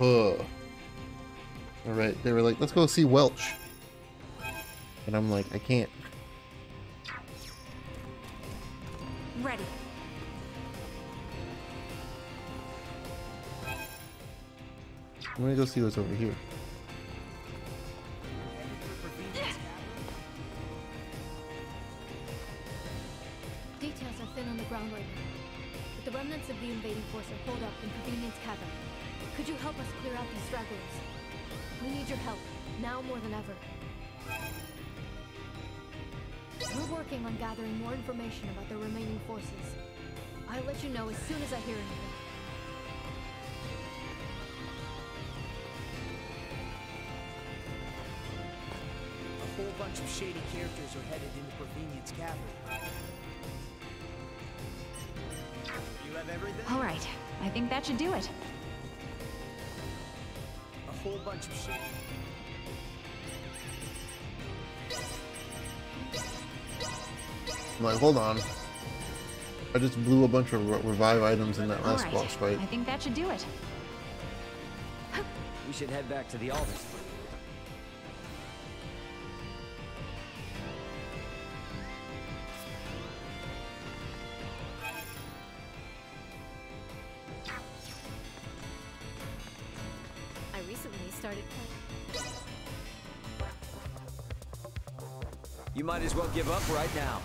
All right, they were like, let's go see Welch. And I'm like, I can't. Ready. I'm gonna go see what's over here. Details are thin on the ground right now, but the remnants of the invading force are holed up in Convenience Cavern. Could you help us clear out these stragglers? We need your help, now more than ever. We're working on gathering more information about the remaining forces. I'll let you know as soon as I hear anything. A whole bunch of shady characters are headed into Convenience Cavern. You have everything? All right. I think that should do it. A whole bunch of shady... I'm like, hold on. I just blew a bunch of revive items in that All last right. boss fight. I think that should do it. We should head back to the Alders. I recently started playing. You might as well give up right now.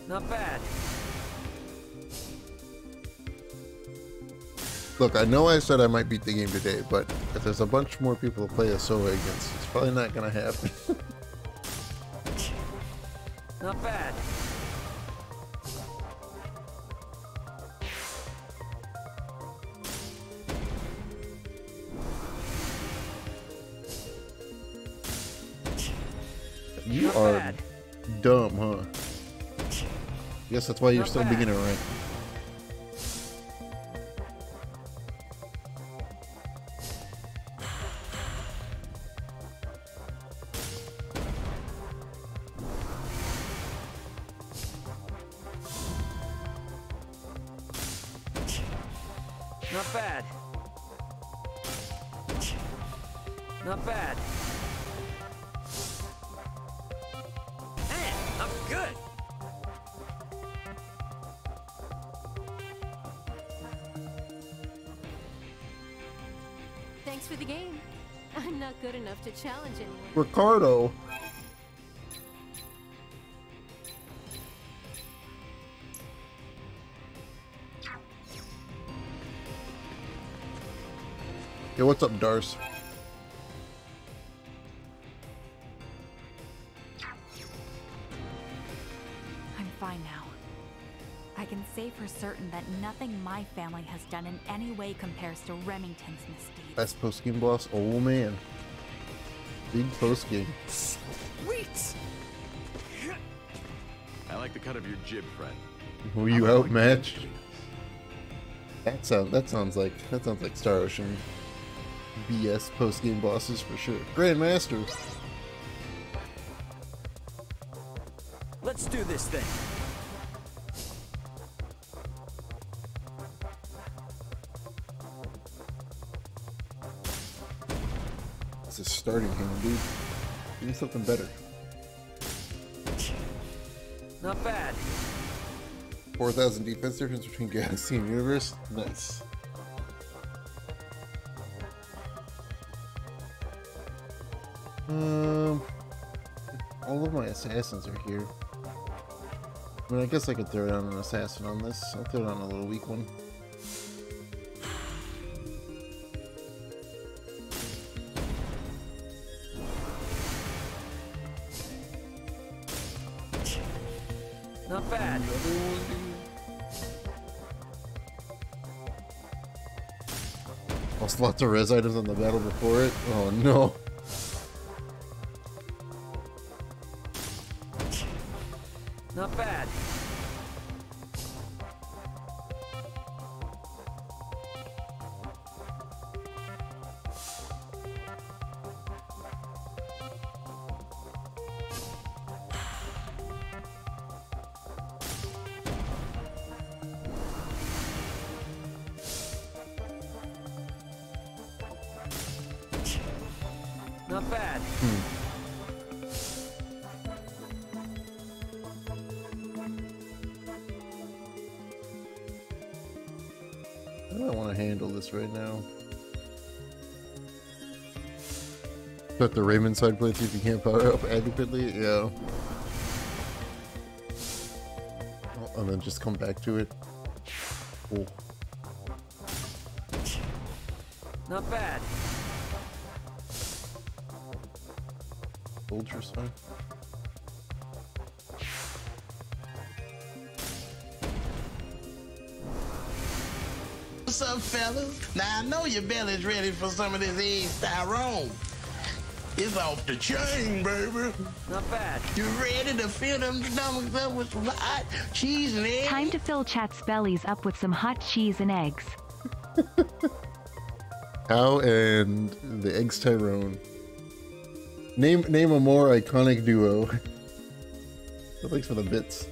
Not bad. Look, I know I said I might beat the game today, but if there's a bunch more people to play a solo against, it's probably not gonna happen. Not bad. You Not are bad. dumb, huh? Guess that's why you're Not still bad. beginner rank. Not bad. Not bad. Man, I'm good. Thanks for the game. I'm not good enough to challenge anyone. Ricardo. Yo, what's up, Darce? I'm fine now. I can say for certain that nothing my family has done in any way compares to Remington's misdeeds. Best post-game boss? Oh, man. Big post-game. Sweet! I like the cut of your jib, friend. Were you outmatched? That sounds like Star Ocean BS post-game bosses for sure. Grandmaster. Let's do this thing. It's a starting hand, dude. Give me something better. Not bad. 4,000 defense difference between Galaxy and Universe. Nice. All of my assassins are here. I mean, I guess I could throw down an assassin on this. I'll throw down a little weak one. Not bad. Lost lots of res items on the battle before it. Oh no. Not bad. Not bad. I don't want to handle this right now. Put the Raymond side plate, see if you can't power up adequately. Yeah. Oh, and then just come back to it. Cool. Not bad. Soldier sign. What's up, fellas? Now, I know your belly's ready for some of this egg styrone. It's off the chain, baby. Not bad. You ready to fill them stomachs up with some hot cheese and eggs? Time to fill chat's bellies up with some hot cheese and eggs. How and the Eggs Tyrone. Name a more iconic duo. Thanks for the bits.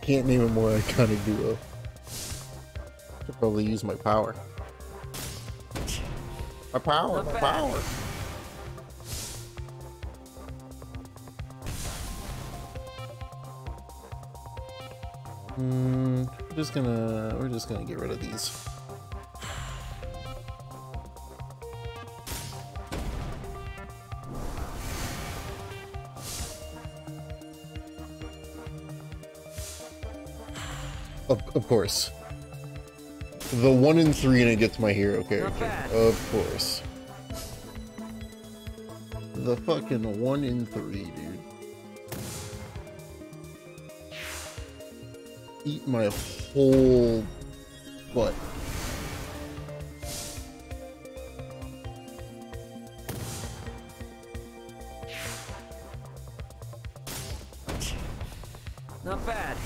Can't name a more iconic duo. Should probably use my power. My power, my power. We're just gonna get rid of these. Of course. The 1 in 3 and it gets my hero character. Of course. The fucking 1 in 3, dude. Eat my whole butt. Not bad.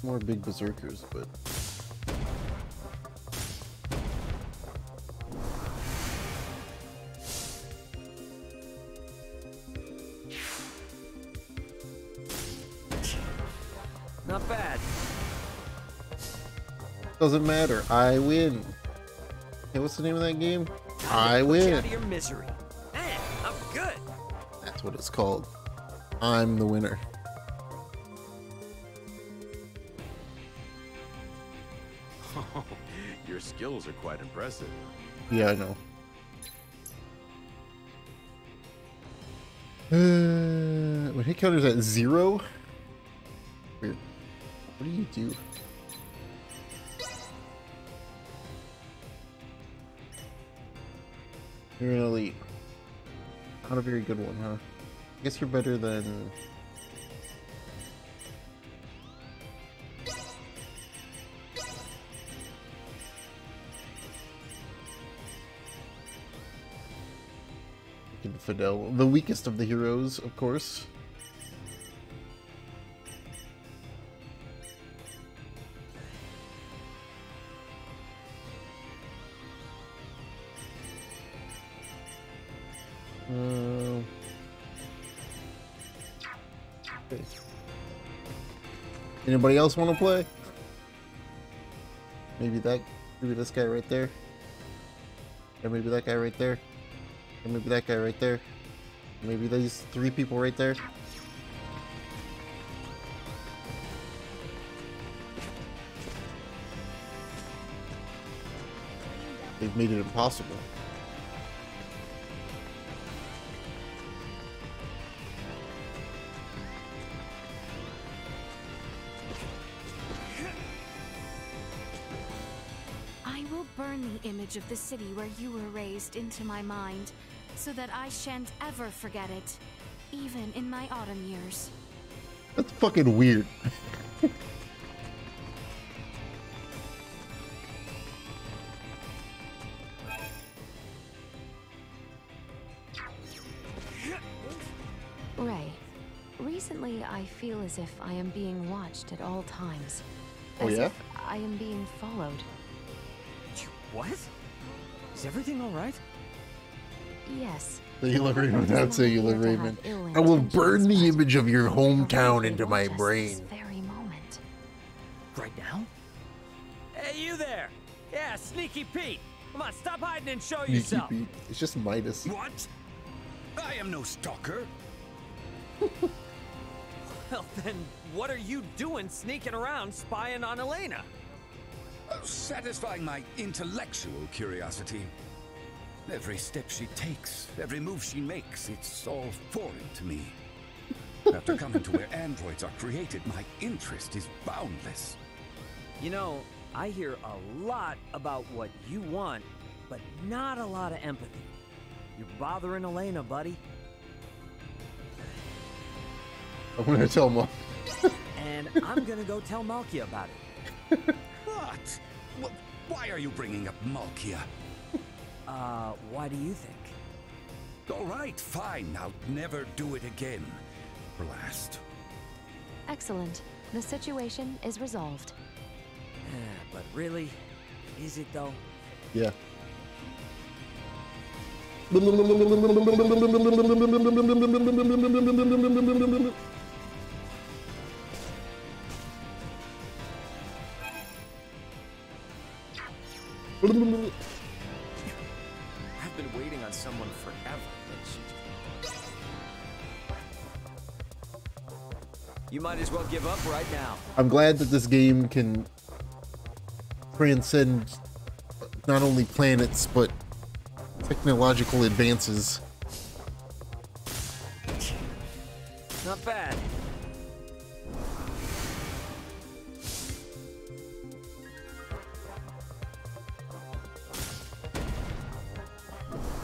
More big berserkers, but not bad. Doesn't matter. I win. Hey, what's the name of that game? I win. Out of your misery. Man, I'm good. That's what it's called. I'm the winner. Your skills are quite impressive. Yeah, I know. When hit counter's at 0? Weird. What do you do? You're an elite. Not a very good one, huh? I guess you're better than... Fidel, the weakest of the heroes, of course. Okay. Anybody else want to play? Maybe this guy right there. Or maybe that guy right there. Or maybe that guy right there. Maybe these 3 people right there. They've made it impossible. I will burn the image of the city where you were raised into my mind, so that I shan't ever forget it, even in my autumn years. That's fucking weird. Ray, recently I feel as if I am being watched at all times. Oh, yeah? If I am being followed. What? Is everything all right? Yes. Cellular Raymond, not Cellular Appear to have Raymond. ill I will intentions, burn the but image of your hometown into my just brain. This very moment. Right now? Hey, you there! Yeah, Sneaky Pete! Come on, stop hiding and show yourself! Pete. It's just Midas. What? I am no stalker. Well, then, what are you doing sneaking around spying on Elena? Satisfying my intellectual curiosity. Every step she takes, every move she makes, it's all foreign to me. After coming to where androids are created, my interest is boundless. You know, I hear a lot about what you want, but not a lot of empathy. You're bothering Elena, buddy. I'm gonna tell Mom. And I'm gonna go tell Malkia about it. What? Why are you bringing up Malkia? Why do you think? All right, fine. I'll never do it again. For last. Excellent. The situation is resolved. But really, is it though? Yeah. I've been waiting on someone forever. You might as well give up right now. I'm glad that this game can transcend not only planets, but technological advances. Not bad.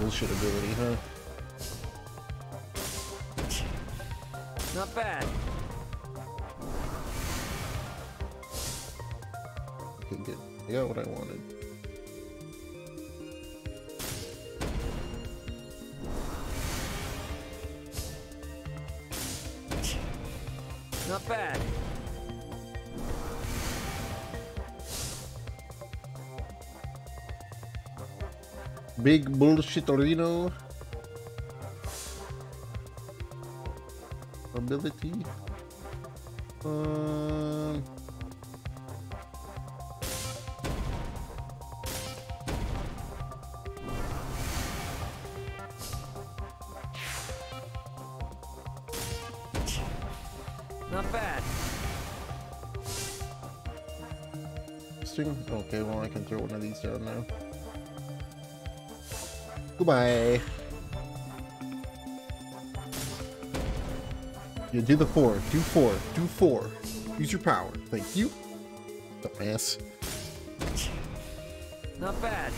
Bullshit ability, huh? Not bad. Okay, good. I got what I wanted. Not bad. Big bullshitterino. Ability. Not bad. Interesting. Okay, well I can throw one of these down now. Goodbye. Yeah, do the 4. Do 4. Do 4. Use your power. Thank you. Dumbass. Not bad.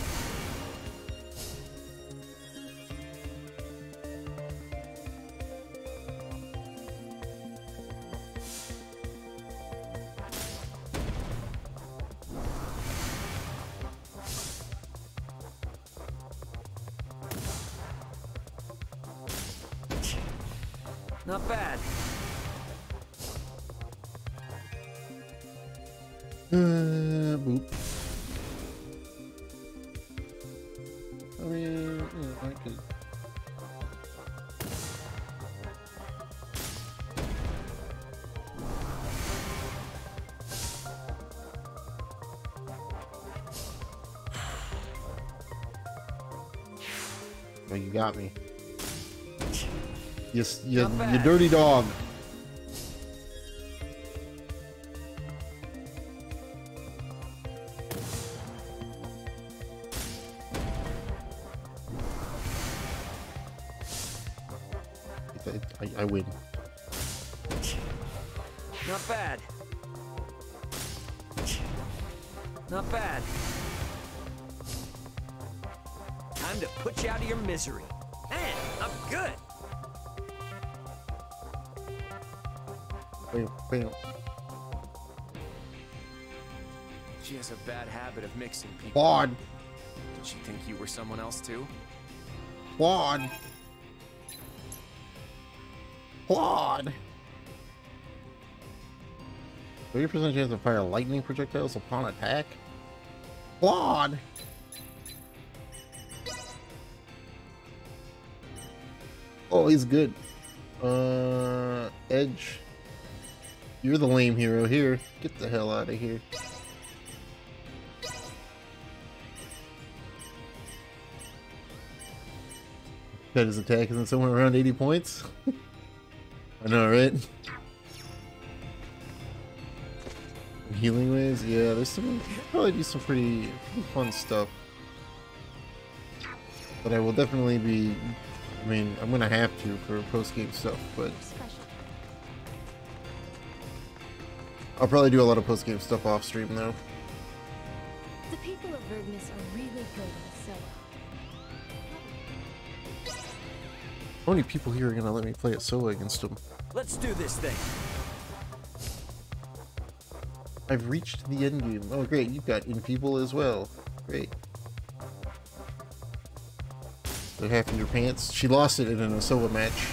Not bad. Boop. I mean, I could. Oh, you got me. Yes, you dirty dog. I win. Not bad. Not bad. Time to put you out of your misery. Man, I'm good. Bam. She has a bad habit of mixing people. Quad. Did she think you were someone else too? Quad. Quad. 30% chance to fire lightning projectiles upon attack. Quad. Oh, he's good. Edge. You're the lame hero here. Get the hell out of here. Bet his attack isn't somewhere around 80 points. I know, right? Healing ways, yeah. There's some probably do some pretty fun stuff. But I will definitely be. I mean, I'm gonna have to for post-game stuff, but I'll probably do a lot of post-game stuff off stream though. The people of Vergnus are really good at solo. How many people here are gonna let me play it solo against them? Let's do this thing. I've reached the end game. Oh great, you've got in people as well. Great. So half of your pants. She lost it in a solo match.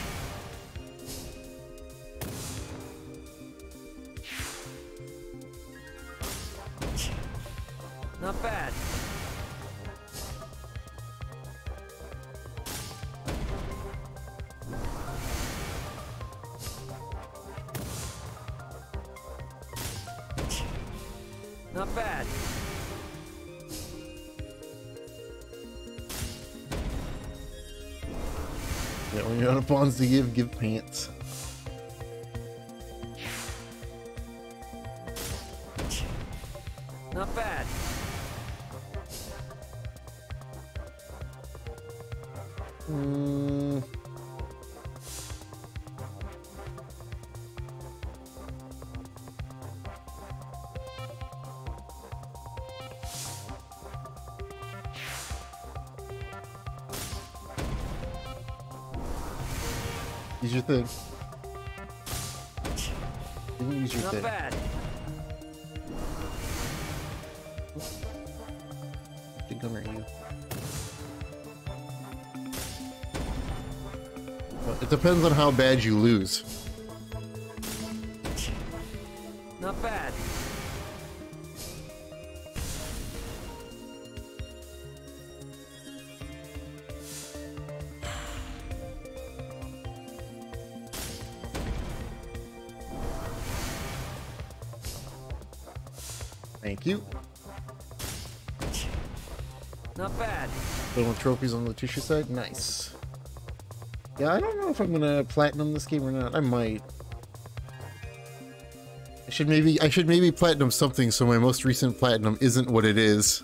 Not bad. Not bad. Yeah, when you're out of pawns to give pants. Not bad. Use your thing. Didn't use your Not thing. bad. I think I'm at you. Well, it depends on how bad you lose. Not bad. Thank you. Not bad. Little trophies on the tissue side. Nice. Yeah, I don't know if I'm gonna platinum this game or not. I might. I should maybe platinum something so my most recent platinum isn't what it is.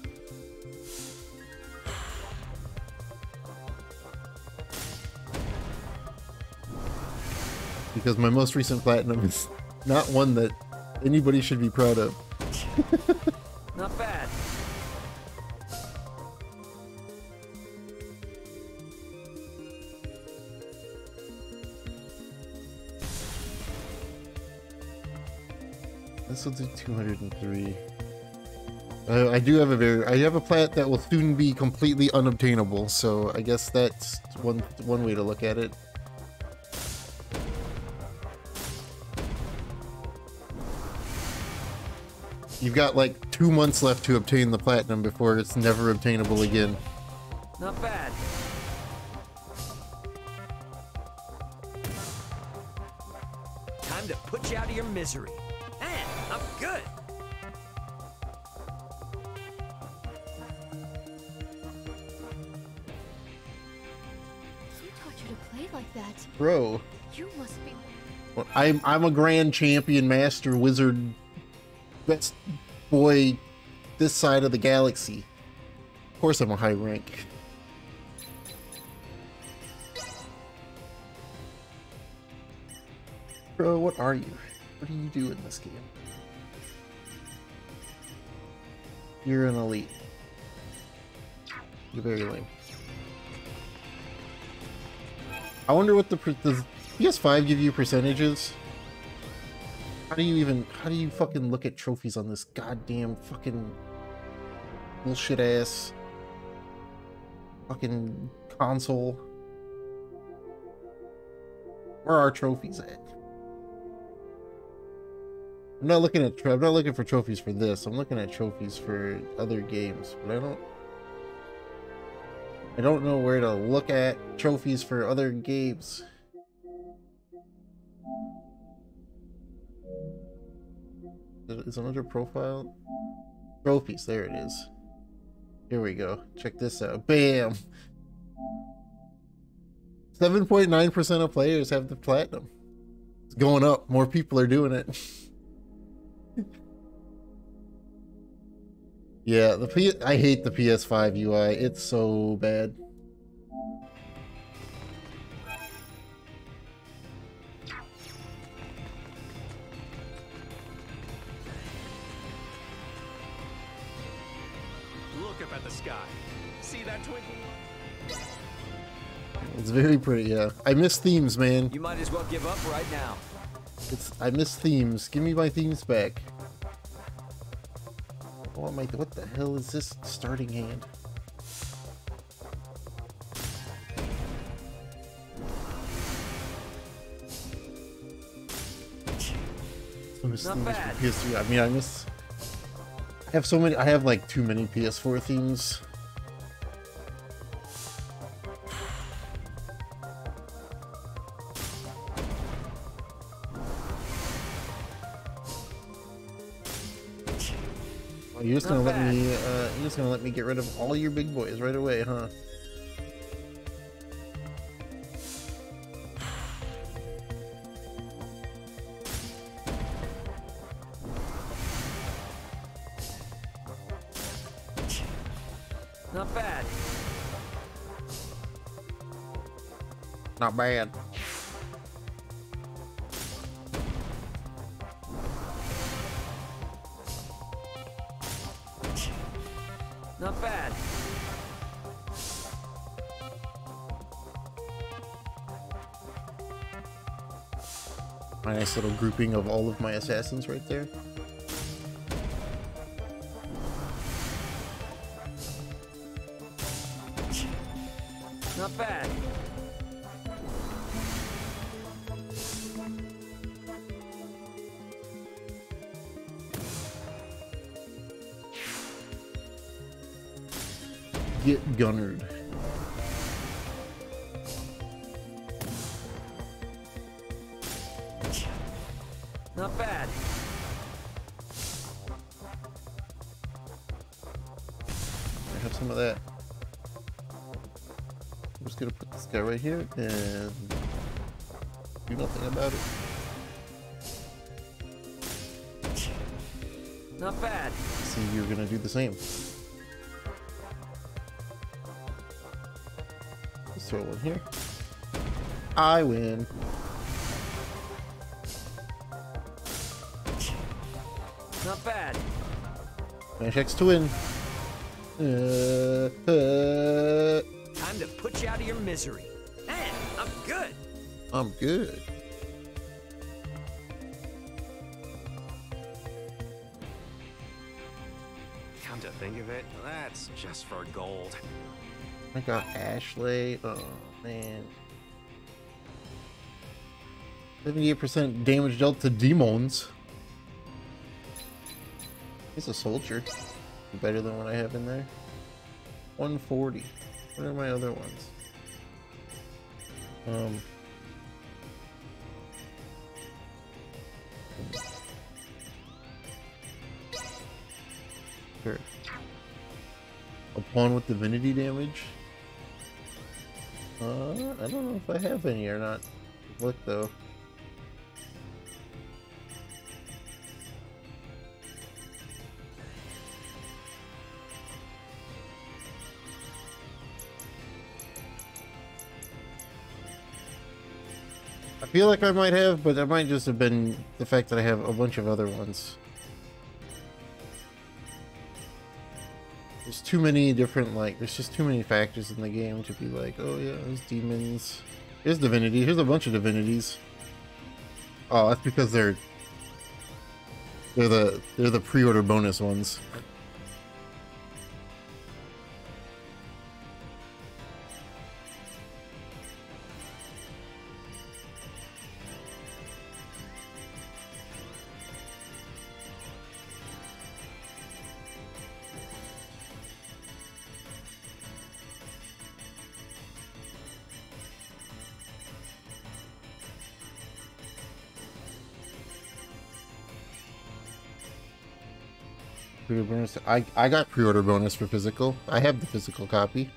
Because my most recent platinum is not one that anybody should be proud of. Not bad. This will do 203. I have a plat that will soon be completely unobtainable, so I guess that's one way to look at it. You've got like 2 months left to obtain the platinum before it's never obtainable again. Not bad. Time to put you out of your misery. Man, I'm good. Who taught you to play like that? Bro. You must be. Well, I'm a grand champion, master, wizard, best boy this side of the galaxy. Of course I'm a high rank. Bro, what are you? What do you do in this game? You're an elite. You're very lame. I wonder what does PS5 give you percentages? How do you fucking look at trophies on this goddamn fucking bullshit ass fucking console? Where are trophies at? I'm not looking for trophies for this. I'm looking at trophies for other games, but I don't. I don't know where to look at trophies for other games. Is another profile? Trophies, there it is. Here we go. Check this out. Bam! 7.9% of players have the platinum. It's going up. More people are doing it. Yeah, I hate the PS5 UI. It's so bad. Look up at the sky. See that twinkling? It's very pretty, yeah. I miss themes, man. You might as well give up right now. I miss themes. Give me my themes back. What the hell is this starting hand? I miss Not themes bad. for PS3. I mean, I have so many. I have like too many PS4 themes. You're just gonna let me. You're just gonna let me get rid of all your big boys right away, huh? Not bad. Not bad. Not bad. My nice little grouping of all of my assassins right there. Not bad. Get gunnered. Not bad. I have some of that. I'm just gonna put this guy right here and do nothing about it. Not bad. See, you're gonna do the same. Let's throw one here. I win. Not bad. Smash X to win. Time to put you out of your misery. Man, I'm good. I'm good. Come to think of it, that's just for gold. I got Ashley. Oh man. 78% damage dealt to demons. He's a soldier. Better than what I have in there. 140. What are my other ones? Sure. A pawn with divinity damage? I don't know if I have any or not. Look though. I feel like I might have, but that might just have been the fact that I have a bunch of other ones. There's too many different, like, there's just too many factors in the game to be like, oh yeah, there's demons. Here's divinity. Here's a bunch of divinities. Oh, that's because they're the pre-order bonus ones. Pre-order bonus. I got pre-order bonus for physical. I have the physical copy.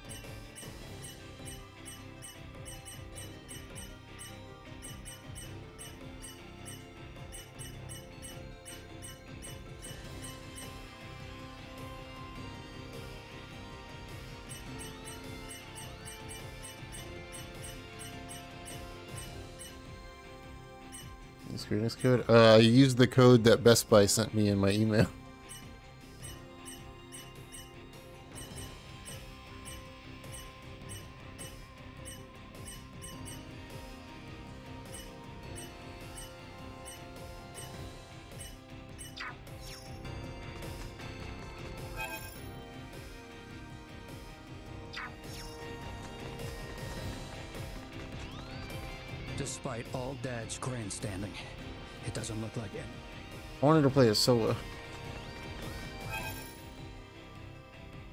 Screenless code. I used the code that Best Buy sent me in my email. Despite all Dad's grandstanding, it doesn't look like it. I wanted to play a solo.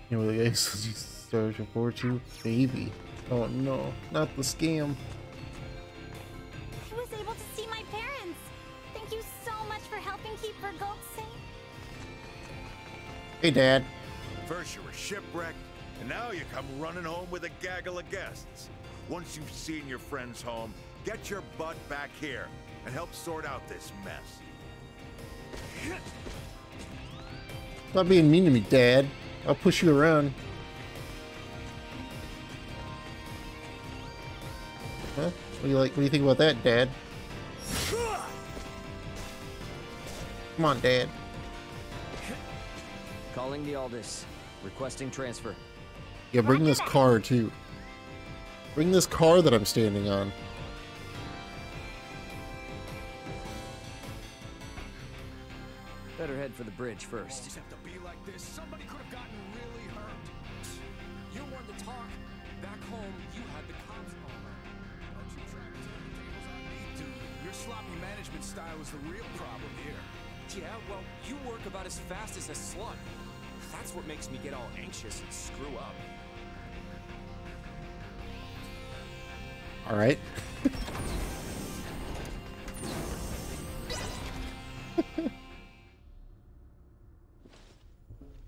You know, the guy stars forward to baby. Oh no, not the scam. I was able to see my parents. Thank you so much for helping keep Vergold safe. Hey, Dad. First you were shipwrecked, and now you come running home with a gaggle of guests. Once you've seen your friends home, get your butt back here and help sort out this mess. Stop being mean to me, Dad. I'll push you around. Huh? What do you like? What do you think about that, Dad? Come on, Dad. Calling the Aldous. Requesting transfer. Yeah, bring this car too. Bring this car that I'm standing on. Better head for the bridge first. Have to be like this. Somebody could have gotten really hurt. You won the talk. Back home, you had the comms over. Don't you try to turn the tables on me, dude. Your sloppy management style is the real problem here. Yeah, well, you work about as fast as a slug. That's what makes me get all anxious and screw up. All right.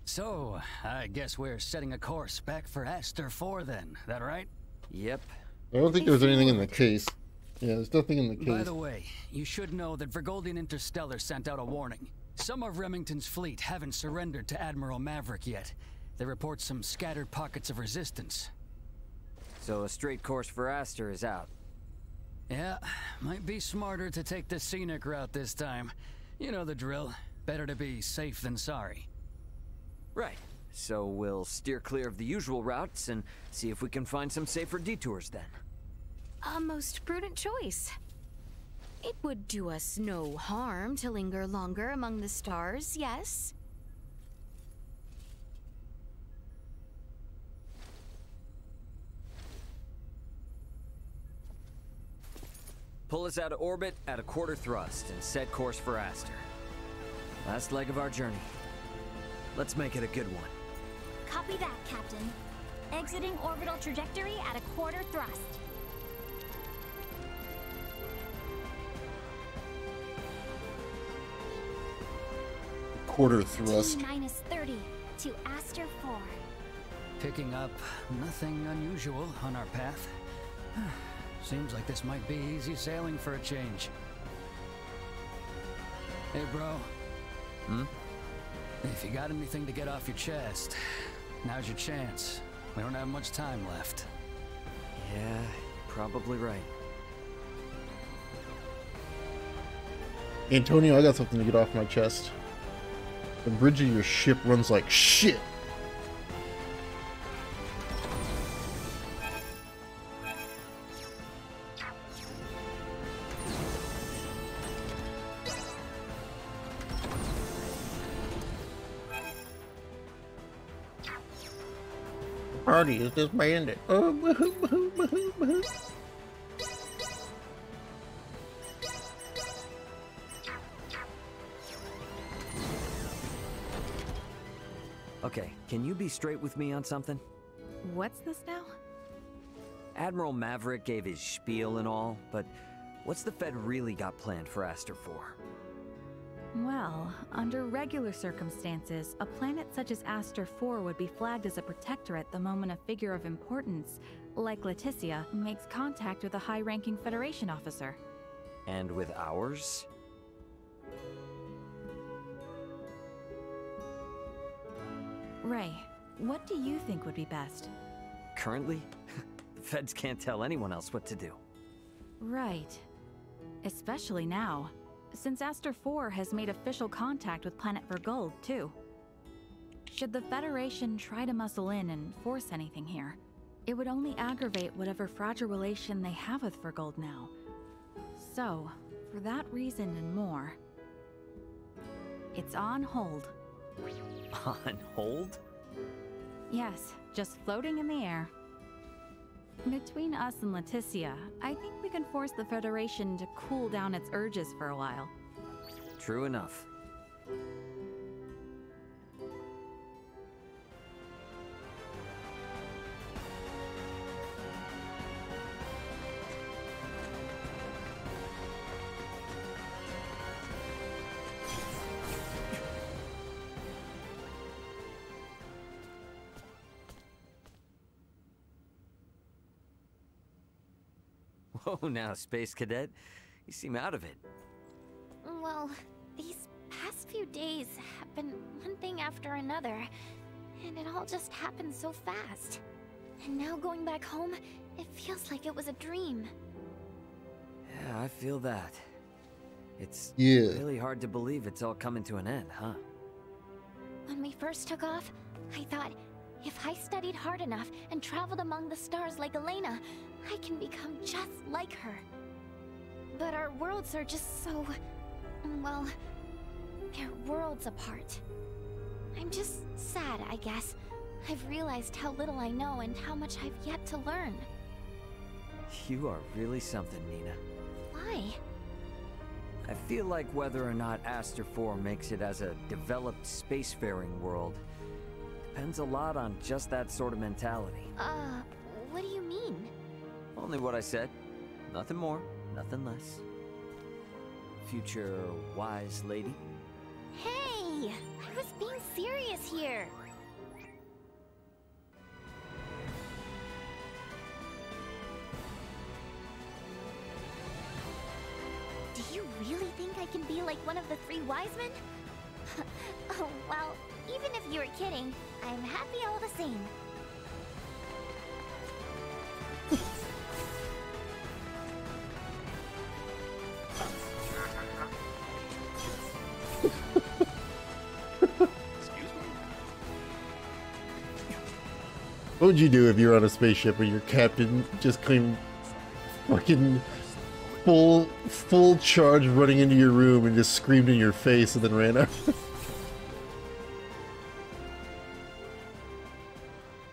So, I guess we're setting a course back for Aster 4 then, that right? Yep. I don't think there's anything in the case. Yeah, there's nothing in the case. By the way, you should know that Vergoldian Interstellar sent out a warning. Some of Remington's fleet haven't surrendered to Admiral Maverick yet. They report some scattered pockets of resistance. So a straight course for Aster is out. Yeah, might be smarter to take the scenic route this time. You know the drill. Better to be safe than sorry. Right. So we'll steer clear of the usual routes and see if we can find some safer detours then. A most prudent choice. It would do us no harm to linger longer among the stars, yes? Pull us out of orbit at a quarter thrust and set course for Aster. Last leg of our journey. Let's make it a good one. Copy that, Captain. Exiting orbital trajectory at a quarter thrust. Quarter thrust. T-30 to Aster 4. Picking up nothing unusual on our path. Seems like this might be easy sailing for a change. Hey, bro. Hmm? If you got anything to get off your chest, now's your chance. We don't have much time left. Yeah, probably right. Antonio, I got something to get off my chest. The bridge of your ship runs like shit. The party is disbanded. Oh, boo-hoo, boo-hoo, boo-hoo, boo-hoo. Okay, can you be straight with me on something? What's this now? Admiral Maverick gave his spiel and all, but what's the Fed really got planned for Aster 4? Well, under regular circumstances, a planet such as Aster 4 would be flagged as a protectorate the moment a figure of importance, like Leticia, makes contact with a high-ranking Federation officer. And with ours? Ray, what do you think would be best? Currently? Feds can't tell anyone else what to do. Right. Especially now, since Aster 4 has made official contact with Planet Vergold, too. Should the Federation try to muscle in and force anything here, it would only aggravate whatever fragile relation they have with Vergold now. So, for that reason and more, it's on hold. On hold? Yes, just floating in the air. Between us and Leticia, I think we can force the Federation to cool down its urges for a while. True enough. Whoa, now, Space Cadet. You seem out of it. Well, these past few days have been one thing after another, and it all just happened so fast. And now going back home, it feels like it was a dream. Yeah, I feel that. It's Yeah. really hard to believe it's all coming to an end, huh? When we first took off, I thought, if I studied hard enough and traveled among the stars like Elena, I can become just like her. But our worlds are just so... well, they're worlds apart. I'm just sad, I guess. I've realized how little I know and how much I've yet to learn. You are really something, Nina. Why? I feel like whether or not Aster 4 makes it as a developed spacefaring world depends a lot on just that sort of mentality. What do you mean? Only what I said. Nothing more, nothing less. Future wise lady. Hey! I was being serious here! Do you really think I can be like one of the three wise men? Oh, well, even if you were kidding, I'm happy all the same. What would you do if you were on a spaceship and your captain just came fucking full charge running into your room and just screamed in your face and then ran out?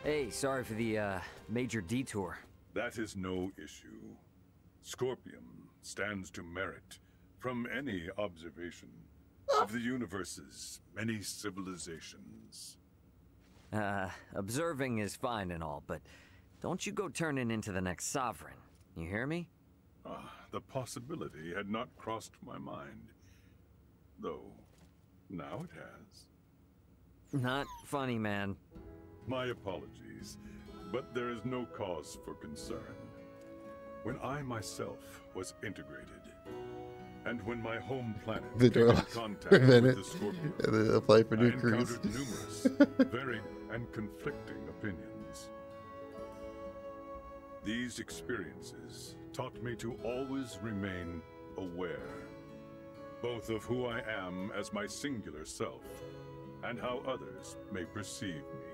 Hey, sorry for the major detour. That is no issue. Scorpion stands to merit from any observation of the universe's many civilizations. Observing is fine and all, but don't you go turning into the next sovereign. You hear me? The possibility had not crossed my mind. Though, now it has. Not funny, man. My apologies, but there is no cause for concern. When I myself was integrated, and when my home planet The came in door contact prevent with it, the Scorpion, and then apply for new I crews. encountered numerous, varied, and conflicting opinions. These experiences taught me to always remain aware, both of who I am as my singular self, and how others may perceive me.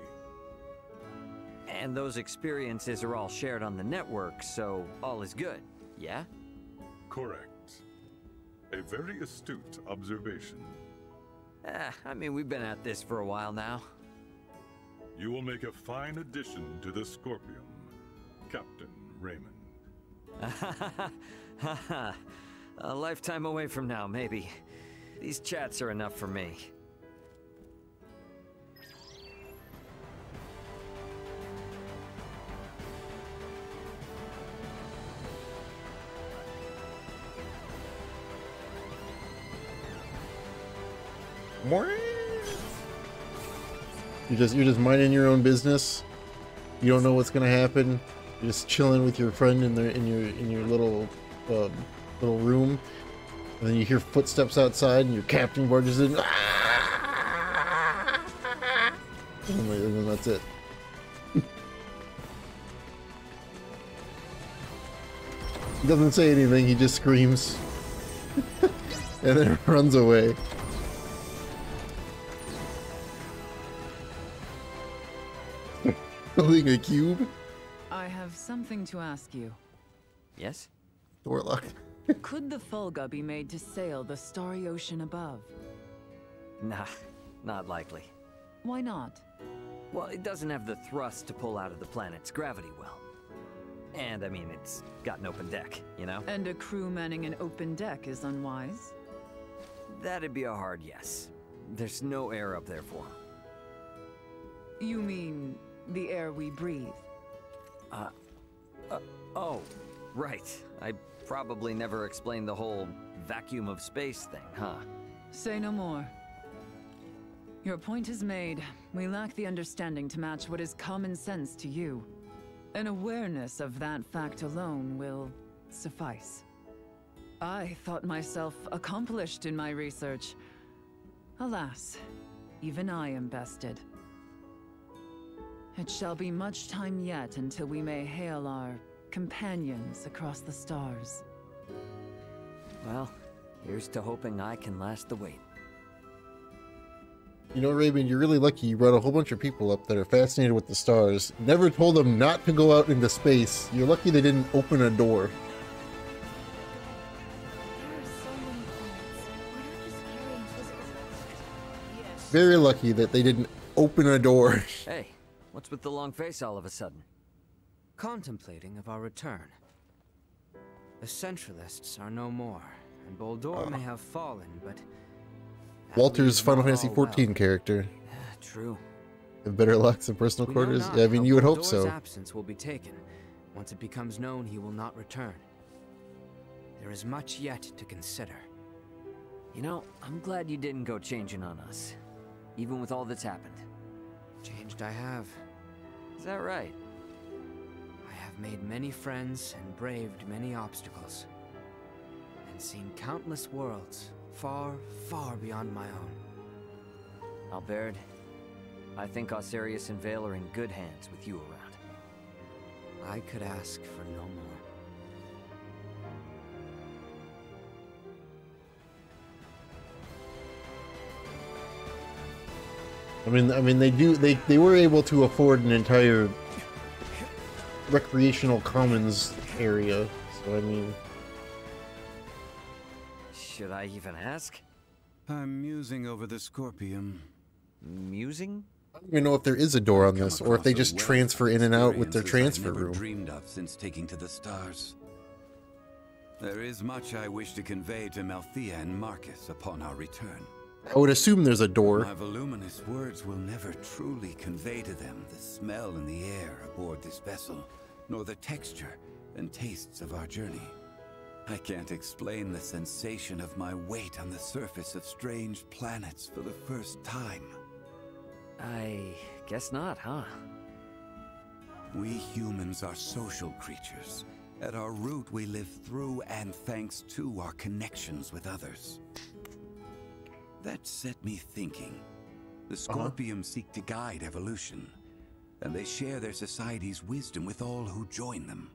And those experiences are all shared on the network, so all is good, yeah? Correct. A very astute observation. I mean, we've been at this for a while now. You will make a fine addition to the Scorpion, Captain Raymond. A lifetime away from now, maybe. These chats are enough for me. You're just minding your own business. You don't know what's gonna happen. You're just chilling with your friend in your little little room, and then you hear footsteps outside, and your captain barges in. And then that's it. He doesn't say anything. He just screams, and then runs away. Building a cube? I have something to ask you. Yes? Door lock. Could the Fulga be made to sail the starry ocean above? Nah, not likely. Why not? Well, it doesn't have the thrust to pull out of the planet's gravity well. And, I mean, it's got an open deck, you know? And a crew manning an open deck is unwise? That'd be a hard yes. There's no air up there for 'em. You mean the air we breathe? Oh, right. I probably never explained the whole vacuum of space thing, huh? Say no more. Your point is made. We lack the understanding to match what is common sense to you. An awareness of that fact alone will suffice. I thought myself accomplished in my research. Alas, even I am bested. It shall be much time yet until we may hail our companions across the stars. Well, here's to hoping I can last the wait. You know, Raven, you're really lucky you brought a whole bunch of people up that are fascinated with the stars. Never told them not to go out into space. You're lucky they didn't open a door. Very lucky that they didn't open a door. Hey, what's with the long face all of a sudden? Contemplating of our return. The Centralists are no more, and Boldor may have fallen, but... Walter's Final Fantasy XIV character. True. Have better locks and personal quarters? Yeah, I mean, you would hope so. Boldor's absence will be taken. Once it becomes known, he will not return. There is much yet to consider. You know, I'm glad you didn't go changing on us, even with all that's happened. Changed I have. Is that right? I have made many friends and braved many obstacles. And seen countless worlds, far, far beyond my own. Albert, I think Osirius and Vale are in good hands with you around. I could ask for no more. I mean, they were able to afford an entire recreational commons area, so I mean... Should I even ask? I'm musing over the Scorpium. Musing? I don't even know if there is a door on this, or if they just transfer in and out with their transfer room. Dreamed of since taking to the stars. There is much I wish to convey to Malthea and Marcus upon our return. I would assume there's a door. My voluminous words will never truly convey to them the smell in the air aboard this vessel, nor the texture and tastes of our journey. I can't explain the sensation of my weight on the surface of strange planets for the first time. I guess not, huh? We humans are social creatures. At our root, we live through and thanks to our connections with others. That set me thinking. The Scorpium seek to guide evolution, and they share their society's wisdom with all who join them.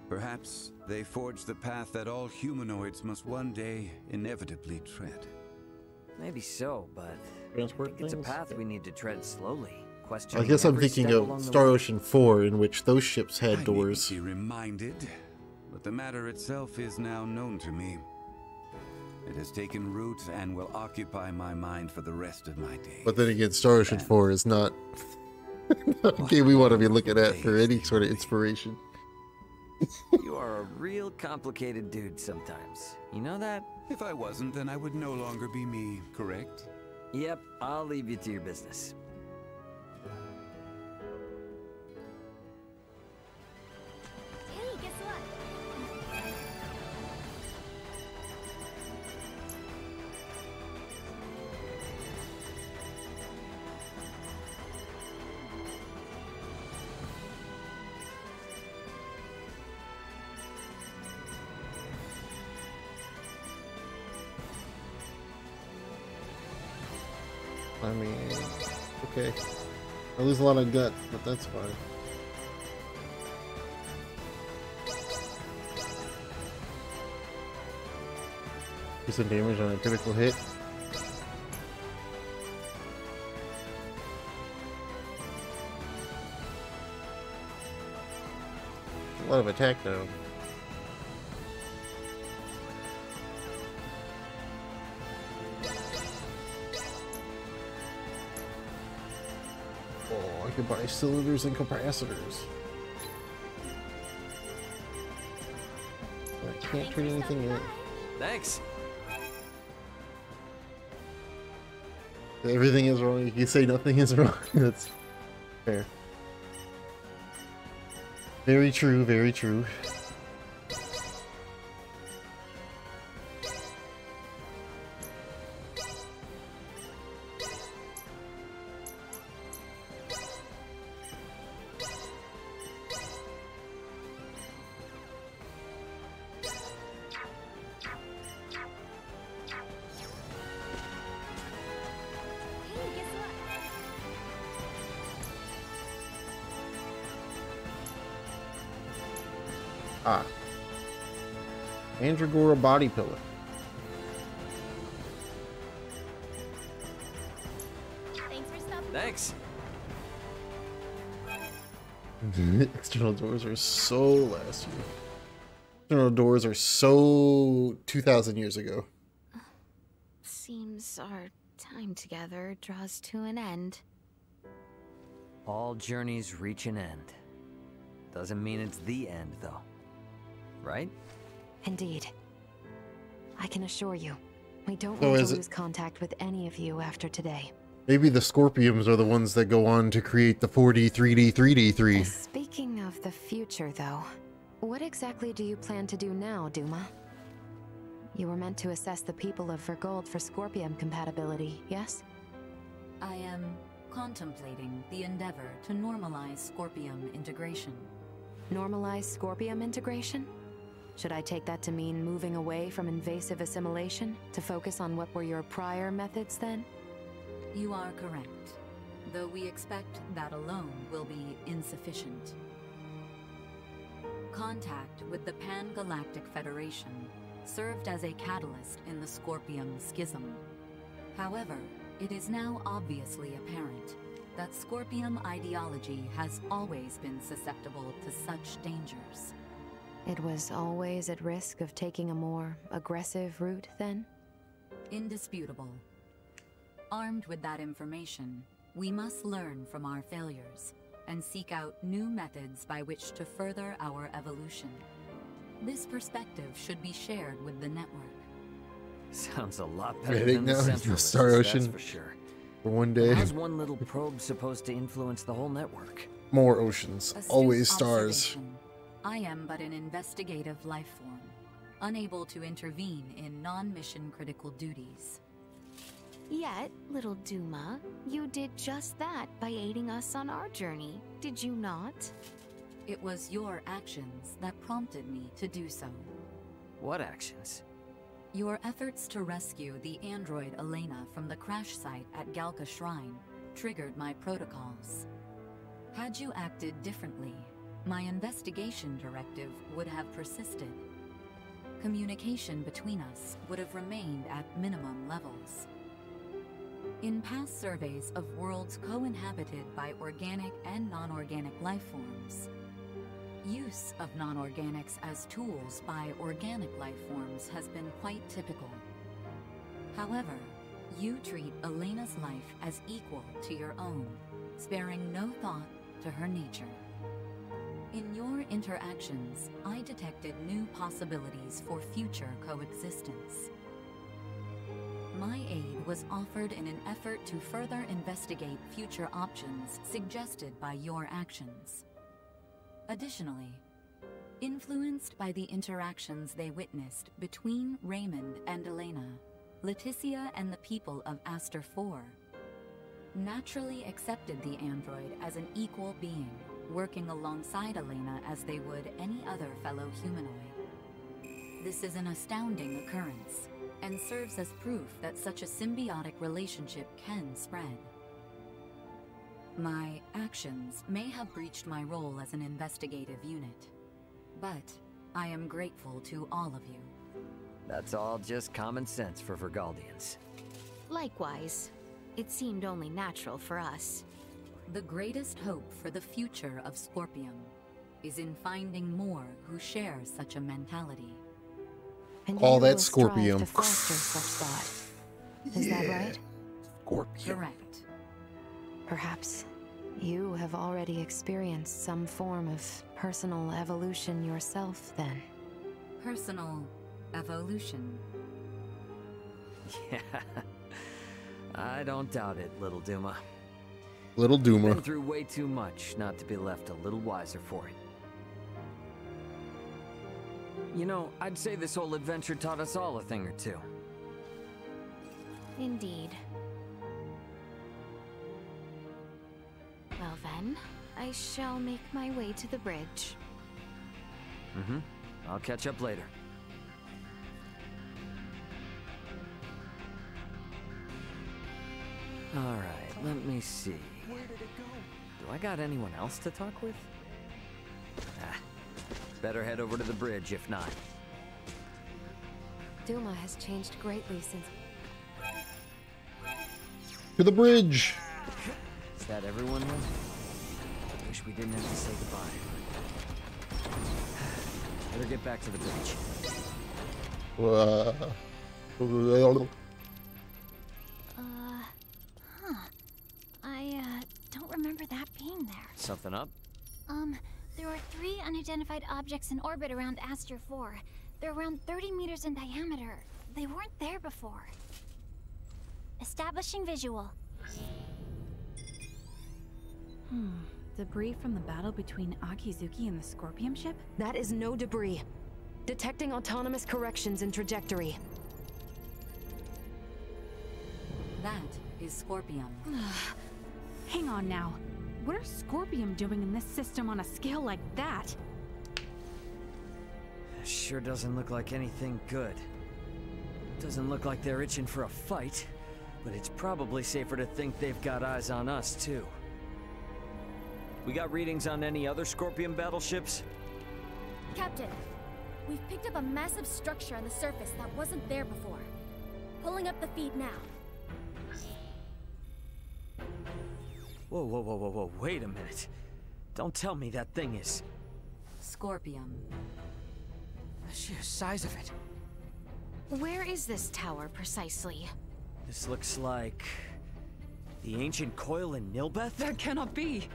Perhaps they forge the path that all humanoids must one day inevitably tread. Maybe so, but Transport it's a things? path we need to tread slowly. I guess I'm thinking of Star Ocean 4, in which those ships had doors. I need to be reminded, but the matter itself is now known to me. It has taken root and will occupy my mind for the rest of my days. But then again, Star Ocean 4 is not a game we want to be looking at for any sort of inspiration. You are a real complicated dude sometimes. You know that? If I wasn't, then I would no longer be me, correct? Yep, I'll leave you to your business. Hey, guess what? I mean, okay. I lose a lot of guts, but that's fine. Do some damage on a critical hit. A lot of attack though. Oh, I could buy cylinders and capacitors. I can't trade anything in. Thanks. Everything is wrong. You can say nothing is wrong. That's fair. Very true, very true. Ah. Mandragora body pillar. Thanks for stopping. Thanks. External doors are so last year. External doors are so 2,000 years ago. Seems our time together draws to an end. All journeys reach an end. Doesn't mean it's the end, though. Right? Indeed. I can assure you, we don't So want is to it- lose contact with any of you after today. Maybe the Scorpiums are the ones that go on to create the 4D, 3D, 3D3. Speaking of the future, though, what exactly do you plan to do now, Duma? You were meant to assess the people of Vergold for Scorpium compatibility, yes? I am contemplating the endeavor to normalize Scorpium integration. Normalize Scorpium integration? Should I take that to mean moving away from invasive assimilation to focus on what were your prior methods then? You are correct, though we expect that alone will be insufficient. Contact with the Pan-Galactic Federation served as a catalyst in the Scorpium schism. However, it is now obviously apparent that Scorpium ideology has always been susceptible to such dangers. It was always at risk of taking a more aggressive route then? Indisputable. Armed with that information, we must learn from our failures and seek out new methods by which to further our evolution. This perspective should be shared with the network. Sounds a lot better Heading than the now into Central the Star List, Ocean that's for sure. for one But day. how's one little probe supposed to influence the whole network? More oceans. Astute Always stars. observation. I am but an investigative life form, unable to intervene in non-mission critical duties. Yet, little Duma, you did just that by aiding us on our journey, did you not? It was your actions that prompted me to do so. What actions? Your efforts to rescue the android Elena from the crash site at Galka Shrine triggered my protocols. Had you acted differently, my investigation directive would have persisted. Communication between us would have remained at minimum levels. In past surveys of worlds co-inhabited by organic and non-organic life forms, use of non-organics as tools by organic life forms has been quite typical. However, you treat Elena's life as equal to your own, sparing no thought to her nature. In your interactions, I detected new possibilities for future coexistence. My aid was offered in an effort to further investigate future options suggested by your actions. Additionally, influenced by the interactions they witnessed between Raymond and Elena, Leticia and the people of Aster 4 naturally accepted the android as an equal being, working alongside Elena as they would any other fellow humanoid. This is an astounding occurrence, and serves as proof that such a symbiotic relationship can spread. My actions may have breached my role as an investigative unit, but I am grateful to all of you. That's all just common sense for Vergaldians. Likewise, it seemed only natural for us. The greatest hope for the future of Scorpium is in finding more who share such a mentality. And all you that will Scorpium. strive to foster such thought. Is that right? Scorpium. Correct. Perhaps you have already experienced some form of personal evolution yourself, then. Personal evolution. Yeah. I don't doubt it, little Duma. Little Duma. Been through way too much not to be left a little wiser for it. You know, I'd say this whole adventure taught us all a thing or two. Indeed. Well then, I shall make my way to the bridge. Mm-hmm. I'll catch up later. Alright, let me see. Where did it go? Do I got anyone else to talk with? Ah, better head over to the bridge if not. Duma has changed greatly since... To the bridge! Is that everyone then? I wish we didn't have to say goodbye. Better get back to the bridge. I don't remember that being there. Something up? There are 3 unidentified objects in orbit around Aster 4. They're around 30 meters in diameter. They weren't there before. Establishing visual. Debris from the battle between Akizuki and the Scorpium ship? That is no debris. Detecting autonomous corrections in trajectory. That is Scorpium. Hang on now. What are Scorpium doing in this system on a scale like that? Sure doesn't look like anything good. Doesn't look like they're itching for a fight, but it's probably safer to think they've got eyes on us too. We got readings on any other Scorpion battleships? Captain, we've picked up a massive structure on the surface that wasn't there before. Pulling up the feed now. Whoa, whoa, whoa, whoa, whoa, wait a minute. Don't tell me that thing is... Scorpium. The sheer size of it. Where is this tower, precisely? This looks like... the ancient coil in Nilbeth? That cannot be!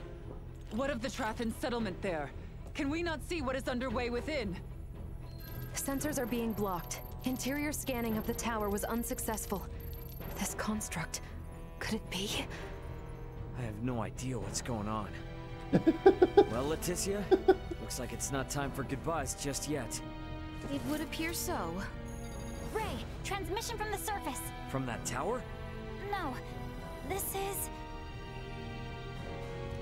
What of the Trathan settlement there? Can we not see what is underway within? Sensors are being blocked. Interior scanning of the tower was unsuccessful. This construct, could it be? I have no idea what's going on. Well, Leticia, looks like it's not time for goodbyes just yet. It would appear so. Ray, transmission from the surface. From that tower? No, this is...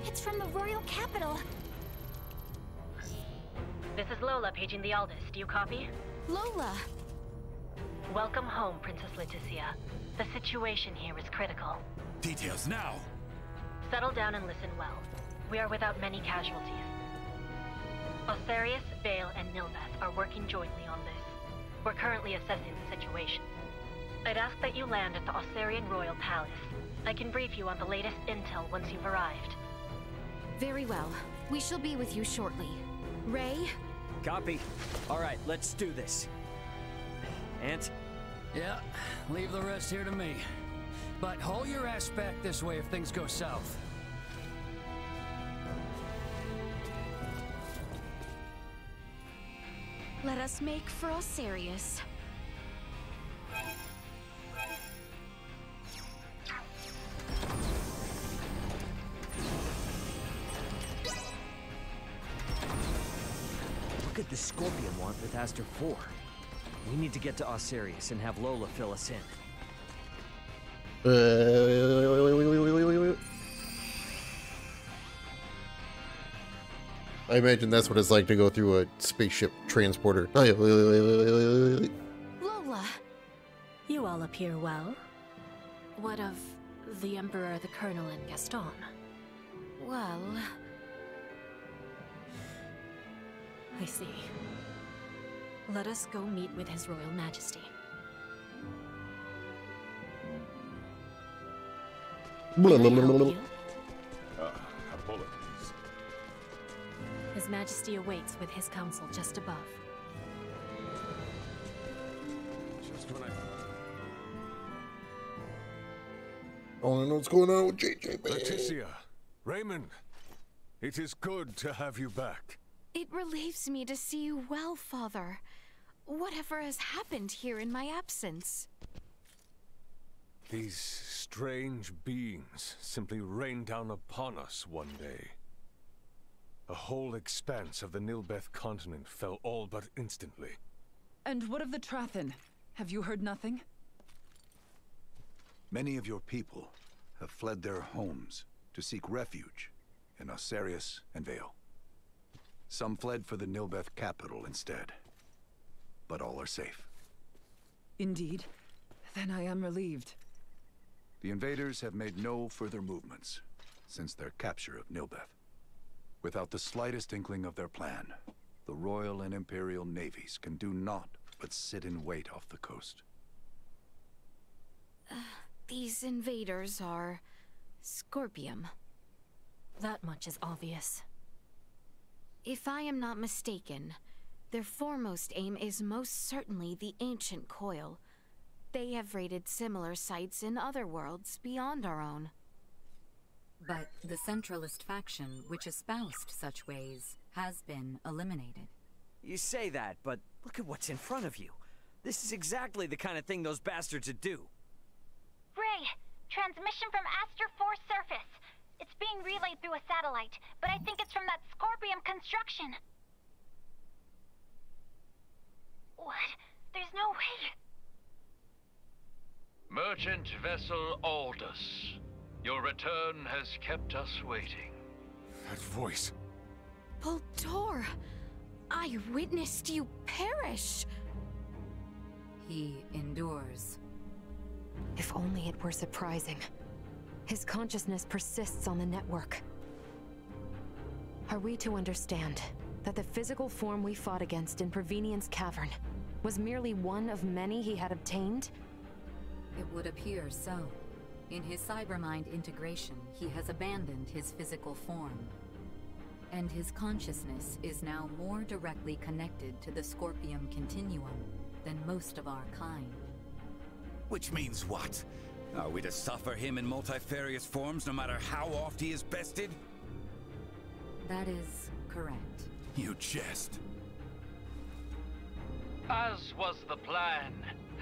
It's from the royal capital. This is Lola paging the Aldous. Do you copy? Lola! Welcome home, Princess Leticia. The situation here is critical. Details now! Settle down and listen well. We are without many casualties. Osarius, Vale, and Nilbeth are working jointly on this. We're currently assessing the situation. I'd ask that you land at the Osarian Royal Palace. I can brief you on the latest intel once you've arrived. Very well. We shall be with you shortly. Ray? Copy. Alright, let's do this. Ant? Yeah, leave the rest here to me. But haul your ass back this way if things go south. Let us make for Osarius. What could the Scorpion want with Aster 4? We need to get to Osarius and have Lola fill us in. I imagine that's what it's like to go through a spaceship transporter. Lola! You all appear well. What of the Emperor, the Colonel, and Gaston? Well... I see. Let us go meet with His Royal Majesty. Apologies. His Majesty awaits with his council just above. Just when I... I want to know what's going on with JJ, man. Leticia, Raymond, it is good to have you back. It relieves me to see you well, Father. Whatever has happened here in my absence? These strange beings simply rained down upon us one day. A whole expanse of the Nilbeth continent fell all but instantly. And what of the Trathen? Have you heard nothing? Many of your people have fled their homes to seek refuge in Osarius and Vale. Some fled for the Nilbeth capital instead, but all are safe. Indeed. Then I am relieved. The invaders have made no further movements since their capture of Nilbeth. Without the slightest inkling of their plan, the Royal and Imperial navies can do naught but sit in wait off the coast. These invaders are... Scorpium. That much is obvious. If I am not mistaken, their foremost aim is most certainly the ancient coil. They have raided similar sites in other worlds beyond our own. But the Centralist faction, which espoused such ways, has been eliminated. You say that, but look at what's in front of you. This is exactly the kind of thing those bastards would do. Ray, transmission from Aster 4 surface. It's being relayed through a satellite, but I think it's from that Scorpium construction. What? There's no way. Merchant vessel Aldous. Your return has kept us waiting. That voice. Voltor! I witnessed you perish! He endures. If only it were surprising. His consciousness persists on the network. Are we to understand that the physical form we fought against in Provenient's cavern was merely one of many he had obtained? It would appear so. In his cybermind integration, he has abandoned his physical form. And his consciousness is now more directly connected to the Scorpium continuum than most of our kind. Which means what? Are we to suffer him in multifarious forms no matter how oft he is bested? That is correct. You jest. As was the plan,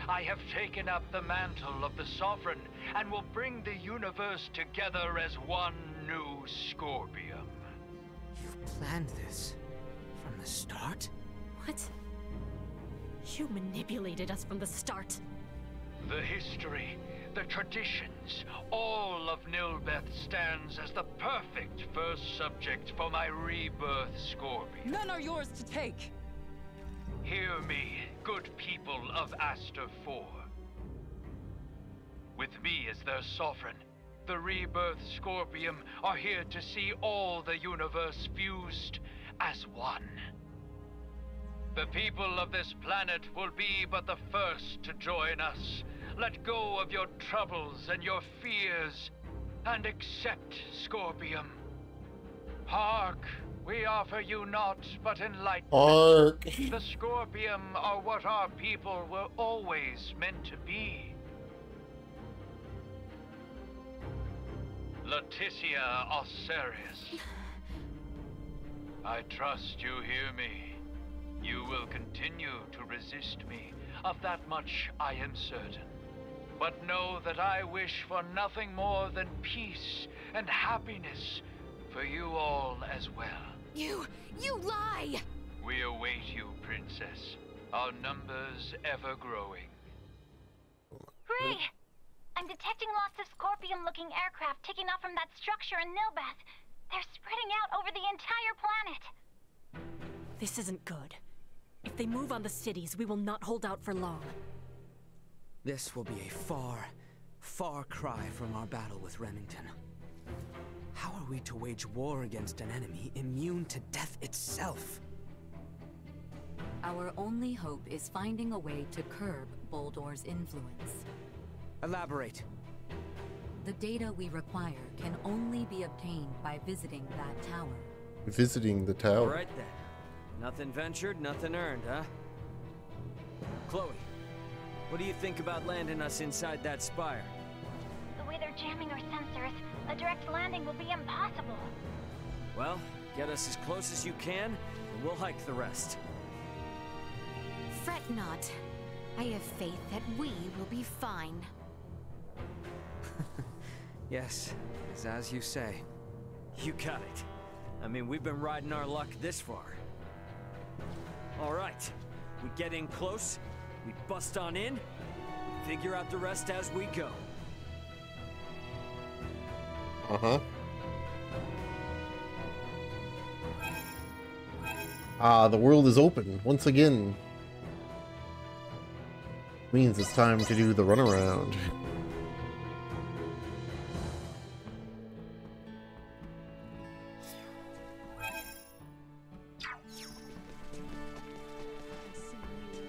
I have taken up the mantle of the Sovereign and will bring the universe together as one new Scorpium. You've planned this from the start? What? You manipulated us from the start. The history, the traditions, all of Nilbeth stands as the perfect first subject for my rebirth Scorpion. None are yours to take! Hear me, good people of Aster 4. With me as their sovereign, the rebirth Scorpium are here to see all the universe fused as one. The people of this planet will be but the first to join us. Let go of your troubles and your fears, and accept Scorpium. Hark, we offer you naught but enlightenment. Hark. The Scorpium are what our people were always meant to be. Leticia Osarius. I trust you hear me. You will continue to resist me. Of that much I am certain. But know that I wish for nothing more than peace and happiness for you all as well. You lie! We await you, Princess. Our numbers ever growing. Ray! I'm detecting lots of Scorpium-looking aircraft taking off from that structure in Nilbeth. They're spreading out over the entire planet. This isn't good. If they move on the cities, we will not hold out for long. This will be a far, far cry from our battle with Remington. How are we to wage war against an enemy immune to death itself? Our only hope is finding a way to curb Boldor's influence. Elaborate. The data we require can only be obtained by visiting that tower. Visiting the tower. All right then. Nothing ventured, nothing earned, huh? Chloe, what do you think about landing us inside that spire? The way they're jamming our sensors, a direct landing will be impossible. Well, get us as close as you can, and we'll hike the rest. Fret not. I have faith that we will be fine. Yes, it's as you say. You got it. I mean, we've been riding our luck this far. All right. We get in close, we bust on in, we figure out the rest as we go. Uh-huh. Ah, the world is open once again. Means it's time to do the runaround.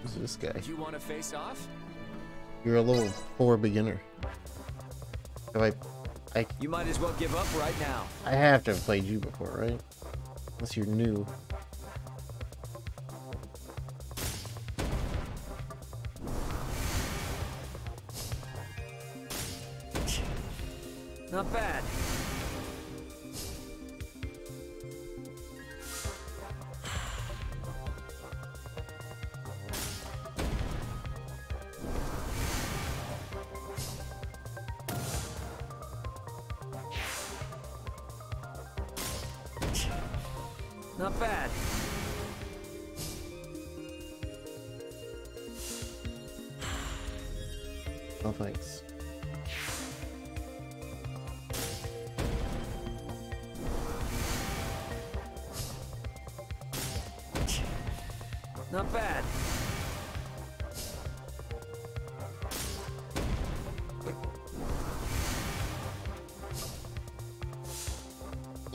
Who's this guy? Do you want to face off? You're a level 4 beginner. Have I You might as well give up right now. I have to have played you before, right? Unless you're new. Not bad. Not bad. Oh, thanks. Not bad.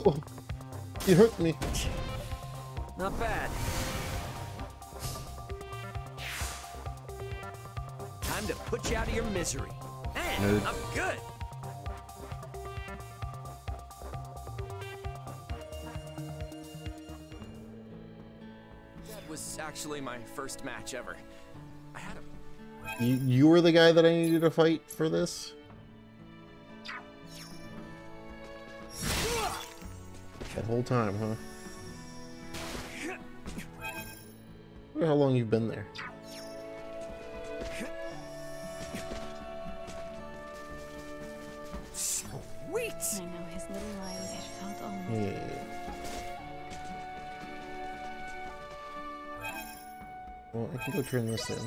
Oh, you hurt me. Not bad. Time to put you out of your misery. Man, Nerd. I'm good. That was actually my first match ever. I had a... You were the guy that I needed to fight for this? That whole time, huh? I wonder how long you've been there. Sweet! I know his little eyes had felt almost... Yeah. Well, I can go turn this in.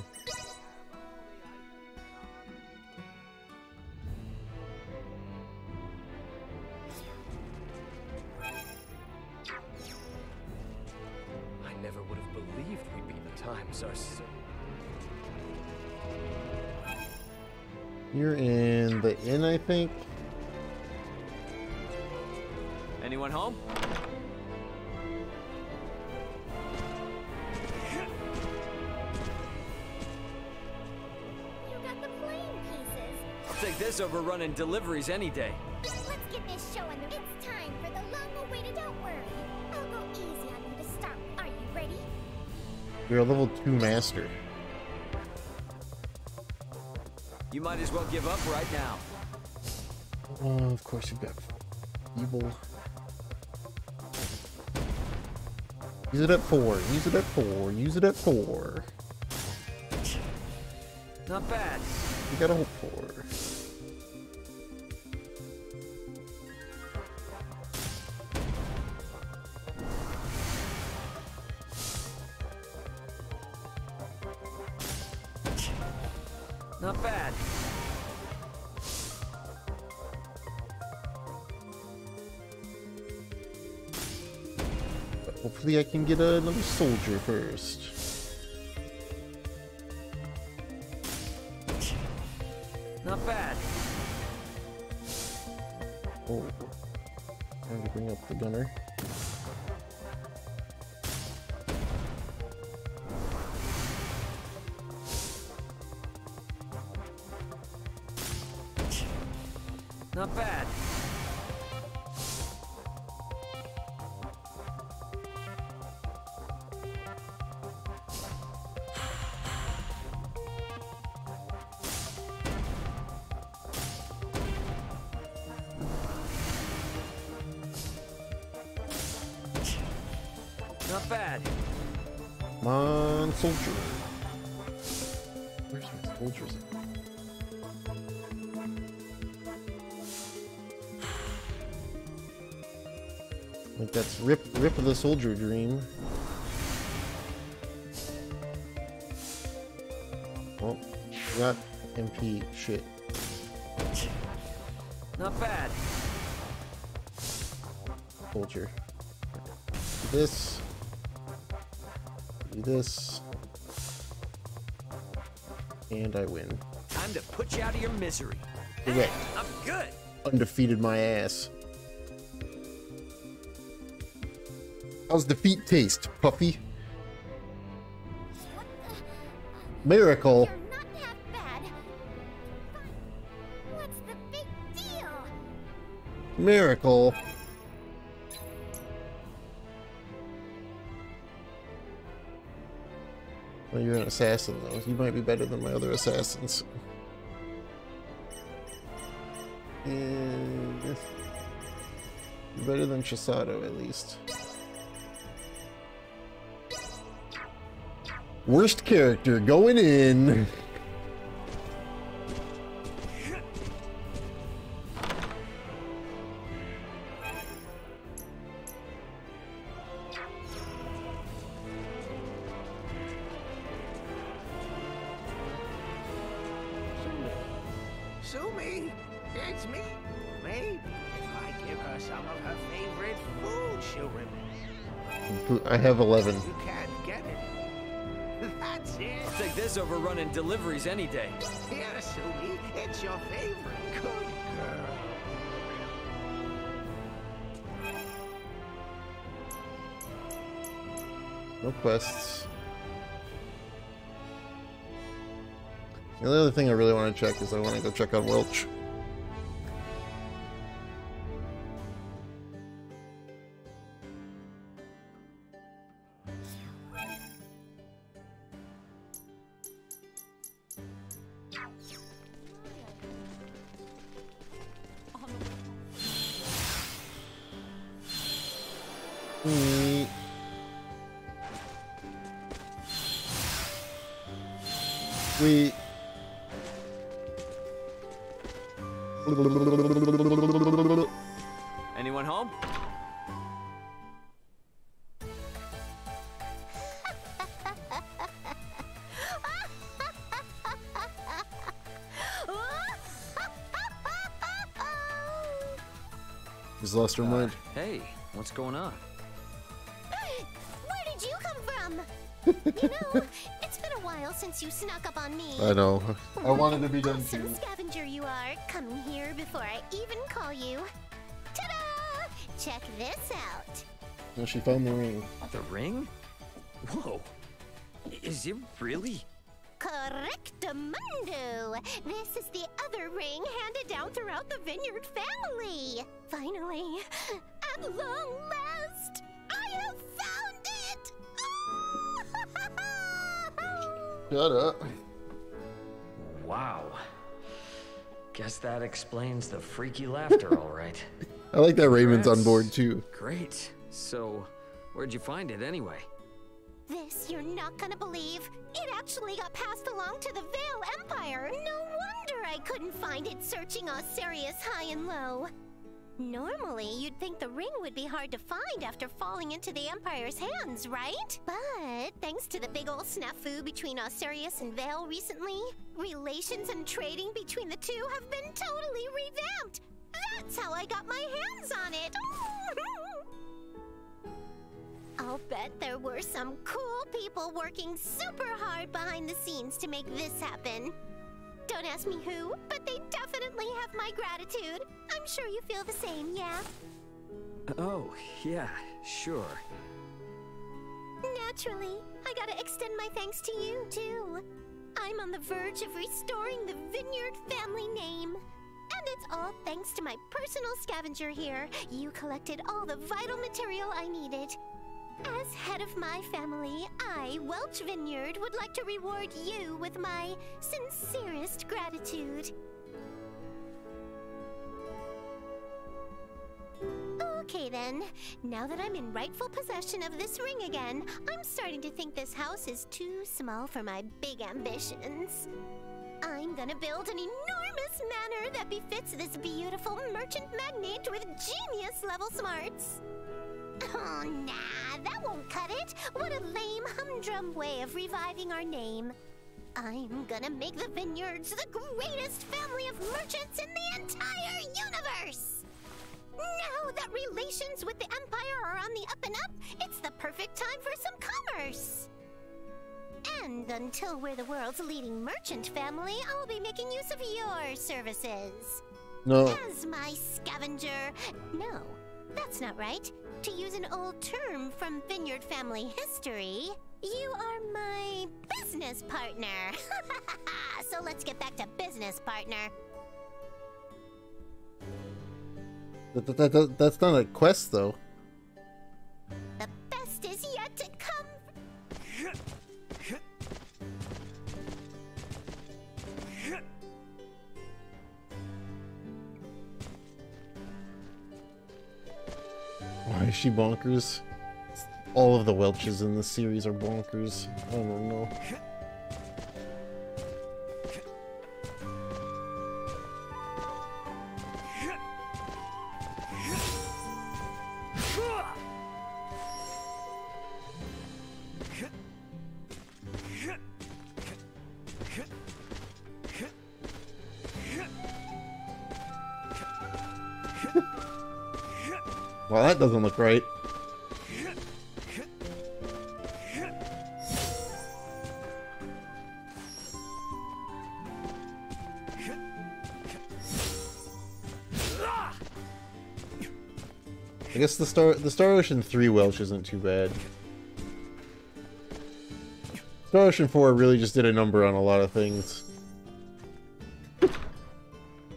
I never would have believed we'd be the times are so... You're in the inn, I think. Anyone home? You got the plane pieces. I'll take this over running deliveries any day. Let's get this show on the... It's time for the long-awaited Don't Worry. I'll go easy on you to start. Are you ready? You're a level 2 master. You might as well give up right now. Oh, of course you've got evil. Use it at 4. Use it at 4. Use it at 4. Not bad. You gotta hope for. Not bad. But hopefully I can get another soldier first. Not bad. Oh. Trying to bring up the gunner. Not bad. Not bad. Come on, soldier. Where's my soldiers at? Like that's rip of the soldier dream. Well, got MP shit. Not bad. Soldier. Do this. Do this. And I win. Time to put you out of your misery. Correct. I'm good. Undefeated my ass. How's defeat taste, Puffy? Miracle. You're not half bad. What's the big deal? Miracle. Well, you're an assassin, though. You might be better than my other assassins. And you're better than Chisato, at least. Worst character going in. Sumi, it's me. Maybe if I give her some of her favorite food, she'll remember. I have 11. You can't get it. That's it. I'll take this over running deliveries any day. Here, Sumi, it's your favorite. Good girl. No quests. The other thing I really want to check is I want to go check on Welch. We Anyone home? He's lost her mind. Hey, what's going on? Where did you come from? You know, it's been a while since you snuck up on me. I know. I wanted to be done too. Awesome scavenger you are, coming here before I even call you. Ta-da! Check this out. Well, she found the ring. The ring? Whoa. Is it really? Correctamundo! This is the other ring handed down throughout the Vineyard family. Finally, at long last, I have found it! Shut up. Wow. Guess that explains the freaky laughter, all right. I like that Raymond's on board too. Great. So, where'd you find it anyway? This you're not gonna believe. It actually got passed along to the Vale Empire. No wonder I couldn't find it searching Osirius high and low. Normally, you'd think the ring would be hard to find after falling into the Empire's hands, right? But thanks to the big ol' snafu between Osirius and Vale recently, relations and trading between the two have been totally revamped. That's how I got my hands on it. I'll bet there were some cool people working super hard behind the scenes to make this happen. Don't ask me who, but they definitely have my gratitude. I'm sure you feel the same, yeah? Oh, yeah, sure. Naturally. I gotta extend my thanks to you, too. I'm on the verge of restoring the Vineyard family name. And it's all thanks to my personal scavenger here. You collected all the vital material I needed. As head of my family, I, Welch Vineyard, would like to reward you with my sincerest gratitude. Okay then, now that I'm in rightful possession of this ring again, I'm starting to think this house is too small for my big ambitions. I'm gonna build an enormous manor that befits this beautiful merchant magnate with genius-level smarts. Oh, nah, that won't cut it. What a lame, humdrum way of reviving our name. I'm gonna make the Vineyards the greatest family of merchants in the entire universe! Now that relations with the Empire are on the up and up, it's the perfect time for some commerce! And until we're the world's leading merchant family, I'll be making use of your services. No. As my scavenger. No, that's not right. To use an old term from Vineyard family history, you are my business partner. So let's get back to business, partner. That's not a quest, though. The best is yet to come. Why is she bonkers? All of the Welches in this series are bonkers. I don't know. Well, that doesn't look right. I guess the Star Ocean 3 Welch isn't too bad. Star Ocean 4 really just did a number on a lot of things.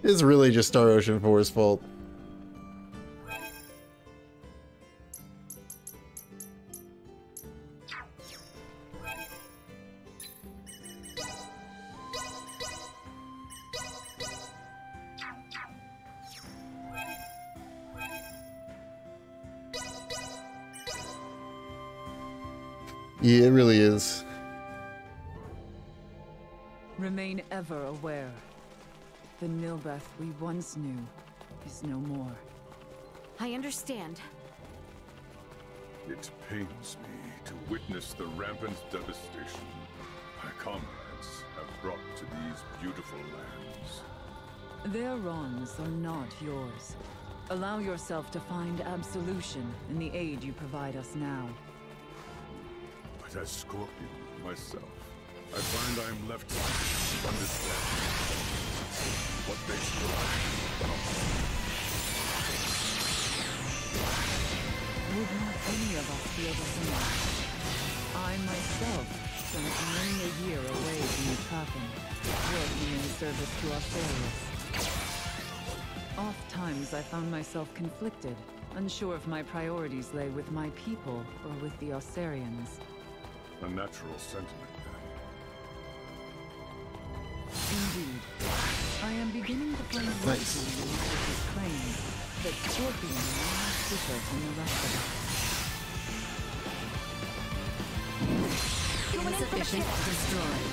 It's really just Star Ocean 4's fault. Yeah, it really is. Remain ever aware. The Nilbeth we once knew is no more. I understand. It pains me to witness the rampant devastation my comrades have brought to these beautiful lands. Their wrongs are not yours. Allow yourself to find absolution in the aid you provide us now. But as Scorpion myself, I find I am left to understand what they Would not any of us feel the same? I myself spent many a year away from the coffin, working in service to Osarius. Oft-times I found myself conflicted, unsure if my priorities lay with my people or with the Osarians. A natural sentiment, Indeed. I am beginning to find wisdom in his claim that Scorpion is different from the rest of us. Insufficient destroyed.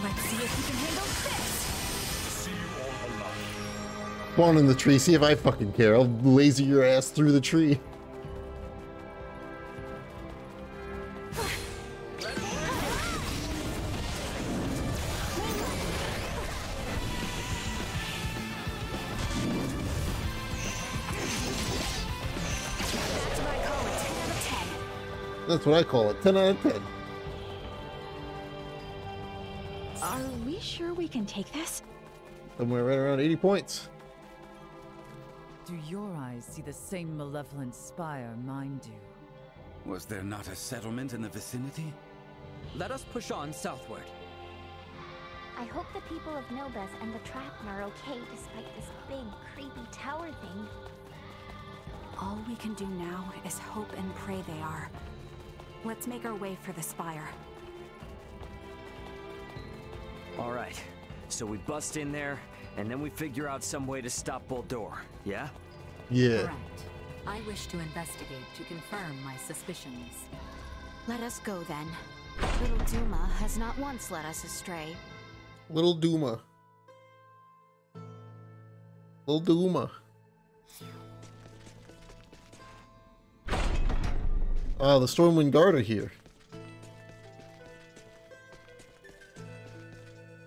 Let's see if you can handle this. Spawn in the tree, see if I fucking care. I'll laser your ass through the tree. That's what I call it. 10 out of 10. Are we sure we can take this? Somewhere right around 80 points. Do your eyes see the same malevolent spire mine do? Was there not a settlement in the vicinity? Let us push on southward. I hope the people of Nobeth and the Trappen are okay despite this big, creepy tower thing. All we can do now is hope and pray they are. Let's make our way for the spire. All right, so we bust in there, and then we figure out some way to stop Boldor, yeah? Yeah. Correct. I wish to investigate to confirm my suspicions. Let us go then. Little Duma has not once led us astray. Little Duma. Little Duma. Ah, the Stormwind Guard are here.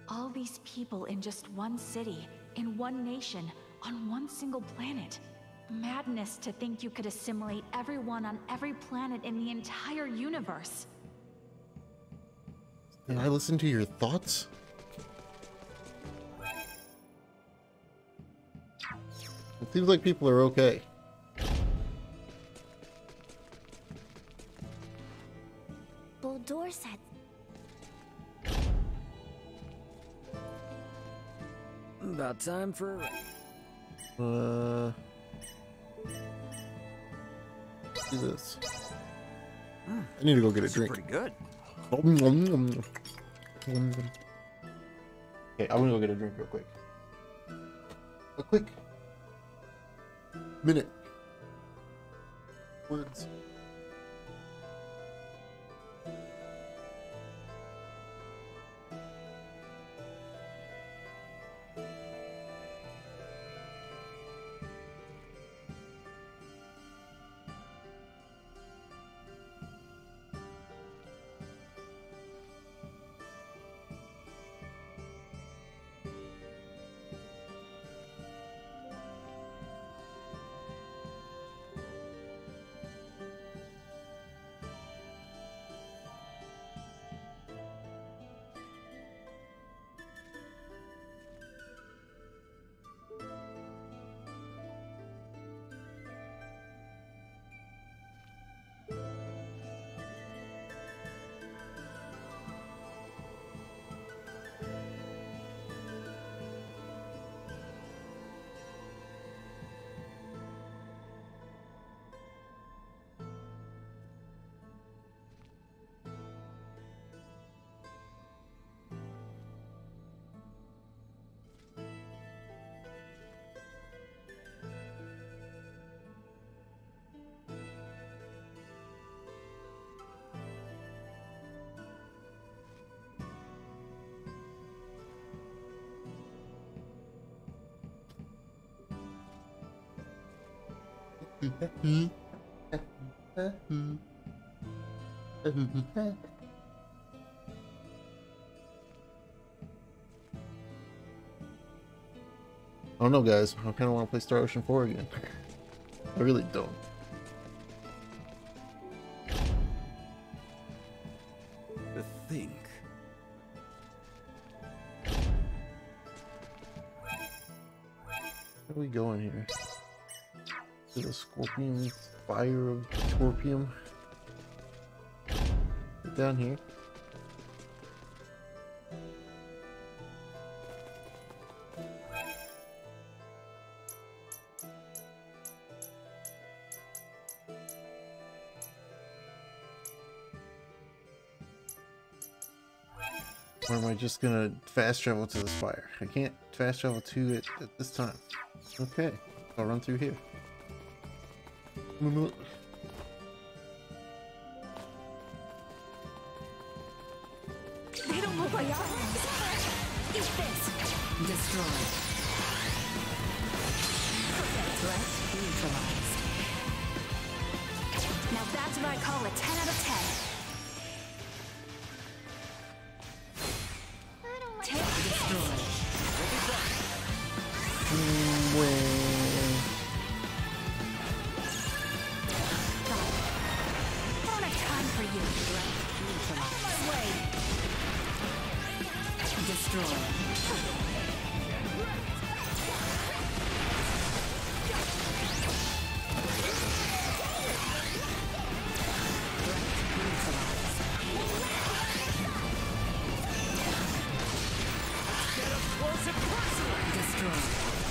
All these people in just one city, in one nation, on one single planet. Madness to think you could assimilate everyone on every planet in the entire universe. Did I listen to your thoughts? It seems like people are okay. Boldor said... About time for... Do this. I need to go get a drink. Pretty good. Okay, I'm gonna go get a drink real quick. A quick minute. Words. I don't know, guys. I kind of want to play Star Ocean 4 again. I really don't. Think. Where are we going here? To the Scorpion Fire of Scorpion. Get down here. Or am I just gonna fast travel to the spire? I can't fast travel to it at this time. Okay, I'll run through here. They don't know my arms. Eat this. Destroyed. Threat neutralized. Now that's what I call a 10 out of 10. I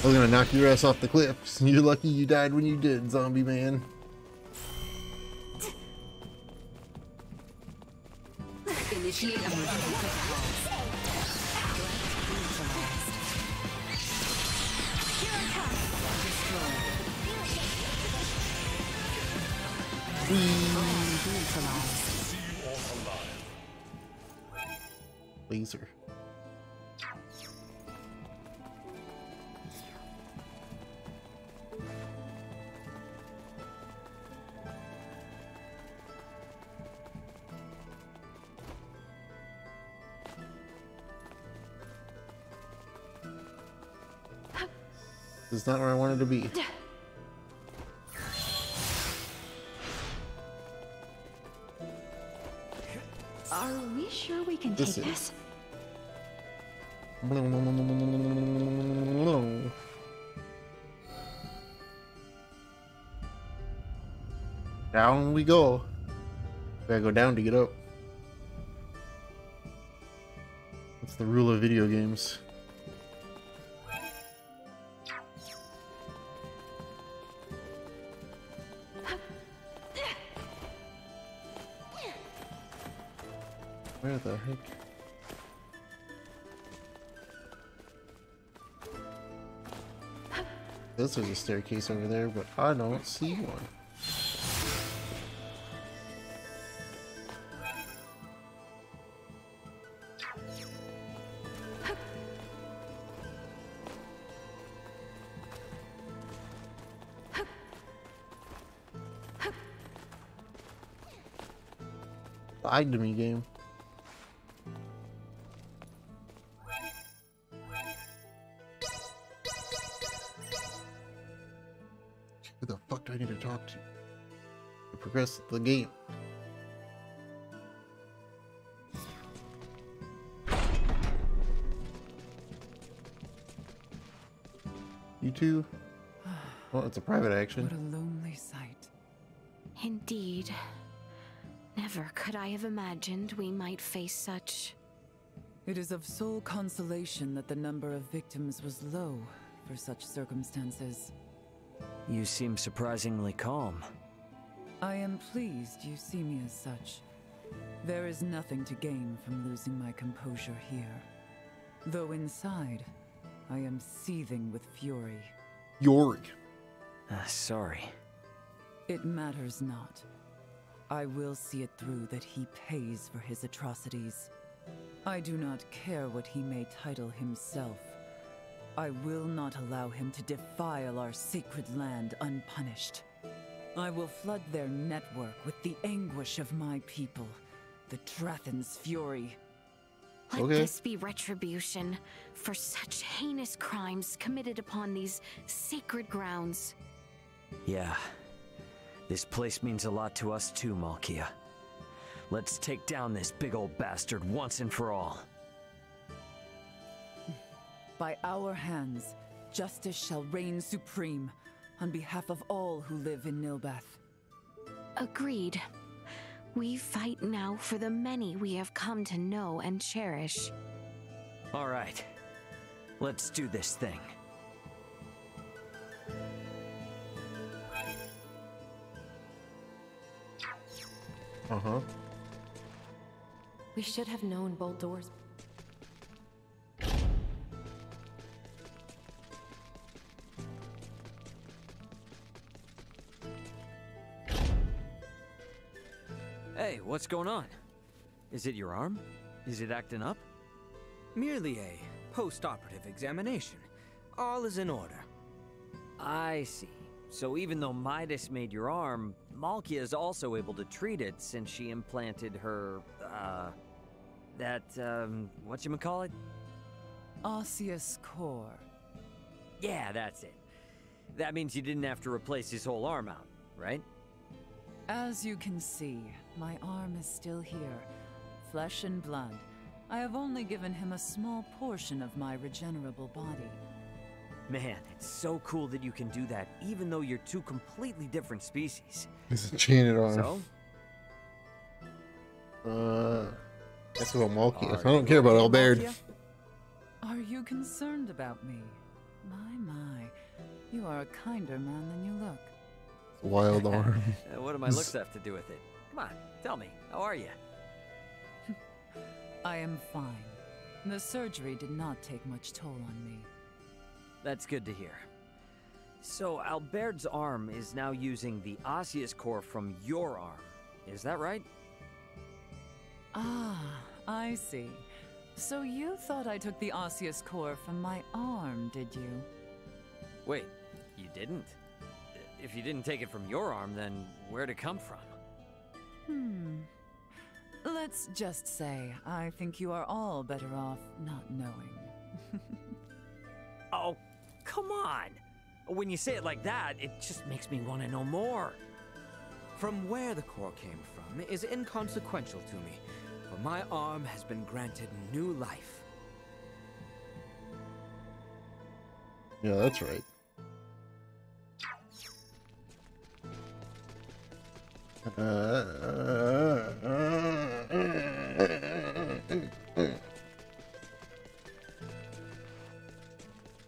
was gonna knock your ass off the cliff. You're lucky you died when you did, zombie man. Initiate emergency protocols. Laser. This is not where I wanted to be. Are we sure we can take this? Down we go. Gotta go down to get up. That's the rule of video games. Where the heck? This is a staircase over there, but I don't see one. Lied to me, game. Who the fuck do I need to talk to progress the game? You two? Well, it's a private action. What a lonely sight. Indeed. Never could I have imagined we might face such... It is of sole consolation that the number of victims was low for such circumstances. You seem surprisingly calm. I am pleased you see me as such. There is nothing to gain from losing my composure here. Though inside, I am seething with fury. Yorick. Sorry. It matters not. I will see it through that he pays for his atrocities. I do not care what he may title himself. I will not allow him to defile our sacred land unpunished. I will flood their network with the anguish of my people, the Drathan's fury. Let this be retribution for such heinous crimes committed upon these sacred grounds. Yeah. This place means a lot to us too, Malkia. Let's take down this big old bastard once and for all. By our hands, justice shall reign supreme on behalf of all who live in Nilbeth. Agreed. We fight now for the many we have come to know and cherish. All right. Let's do this thing. Uh-huh. We should have known bolt doors. Hey, what's going on? Is it your arm? Is it acting up? Merely a post-operative examination. All is in order. I see. So even though Midas made your arm, Malkia is also able to treat it since she implanted her, whatchamacallit? Osseous core. Yeah, that's it. That means you didn't have to replace his whole arm out, right? As you can see, my arm is still here. Flesh and blood. I have only given him a small portion of my regenerable body. Man, it's so cool that you can do that, even though you're two completely different species. It's enchanted arm. So? That's about Malkia. I don't care about Albert. Are you concerned about me? My. You are a kinder man than you look. Wild arm. What do my looks have to do with it? Come on, tell me. How are you? I am fine. The surgery did not take much toll on me. That's good to hear. So, Albert's arm is now using the osseous core from your arm. Is that right? Ah, I see. So you thought I took the osseous core from my arm, did you? Wait, you didn't? If you didn't take it from your arm, then where'd it come from? Let's just say, I think you are all better off not knowing. Oh, come on! When you say it like that, it just makes me want to know more. From where the core came from is inconsequential to me, for my arm has been granted new life. Yeah, that's right.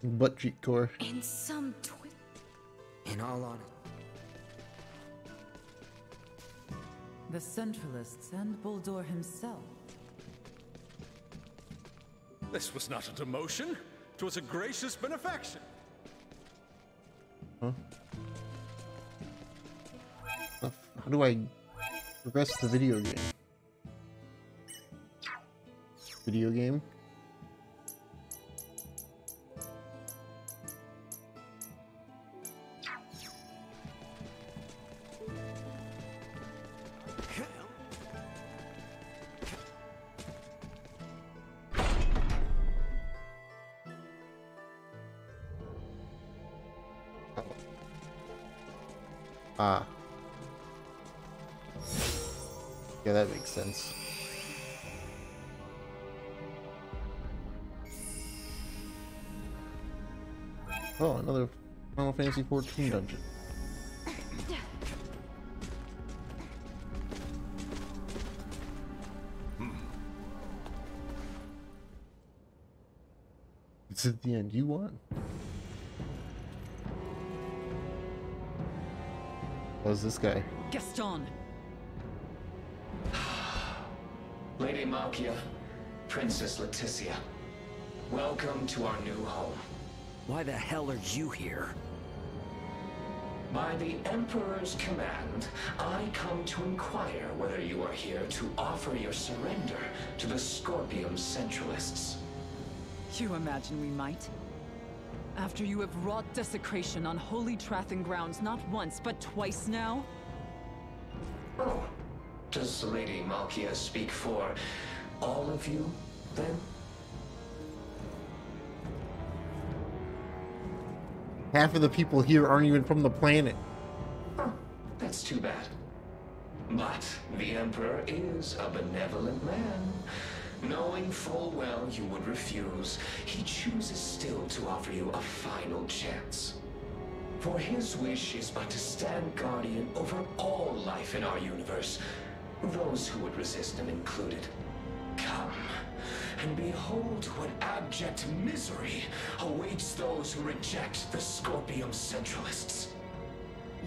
Butt cheek core. In some In all honesty. The Centralists and Bulldor himself. This was not a demotion. 'Twas a gracious benefaction. Huh? How do I progress the video game? Video game? Ah. Yeah, that makes sense. Oh, another Final Fantasy XIV dungeon. It's at the end. You won. How's this guy? Gaston! Lady Malkia, Princess Leticia, welcome to our new home. Why the hell are you here? By the Emperor's command, I come to inquire whether you are here to offer your surrender to the Scorpium Centralists. You imagine we might? After you have wrought desecration on holy Trathan grounds not once, but twice now? Oh, does Lady Malkia speak for all of you, then? Half of the people here aren't even from the planet. Oh, that's too bad. But the Emperor is a benevolent man. Knowing full well you would refuse, he chooses still to offer you a final chance. For his wish is but to stand guardian over all life in our universe, those who would resist him included. Come, and behold what abject misery awaits those who reject the Scorpium Centralists.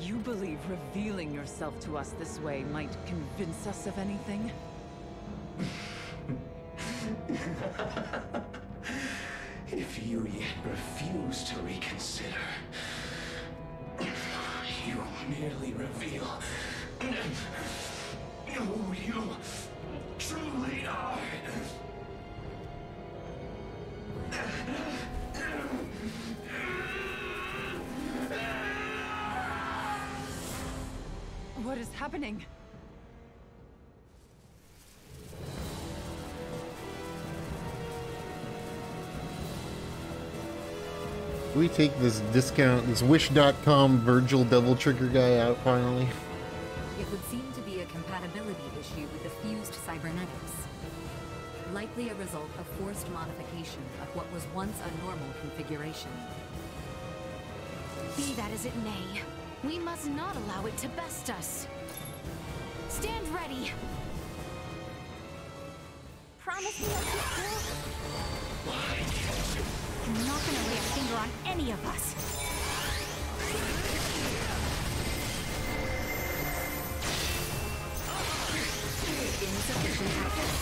You believe revealing yourself to us this way might convince us of anything? If you yet refuse to reconsider, you merely reveal who you truly are. What is happening? Can we take this discount, this Wish.com Virgil Devil Trigger guy out finally? It would seem to be a compatibility issue with the fused cybernetics. likely a result of forced modification of what was once a normal configuration. Be that as it may, we must not allow it to best us. Stand ready! Promise me you'll keep cool? You're not gonna lay a finger on any of us. Insufficient access.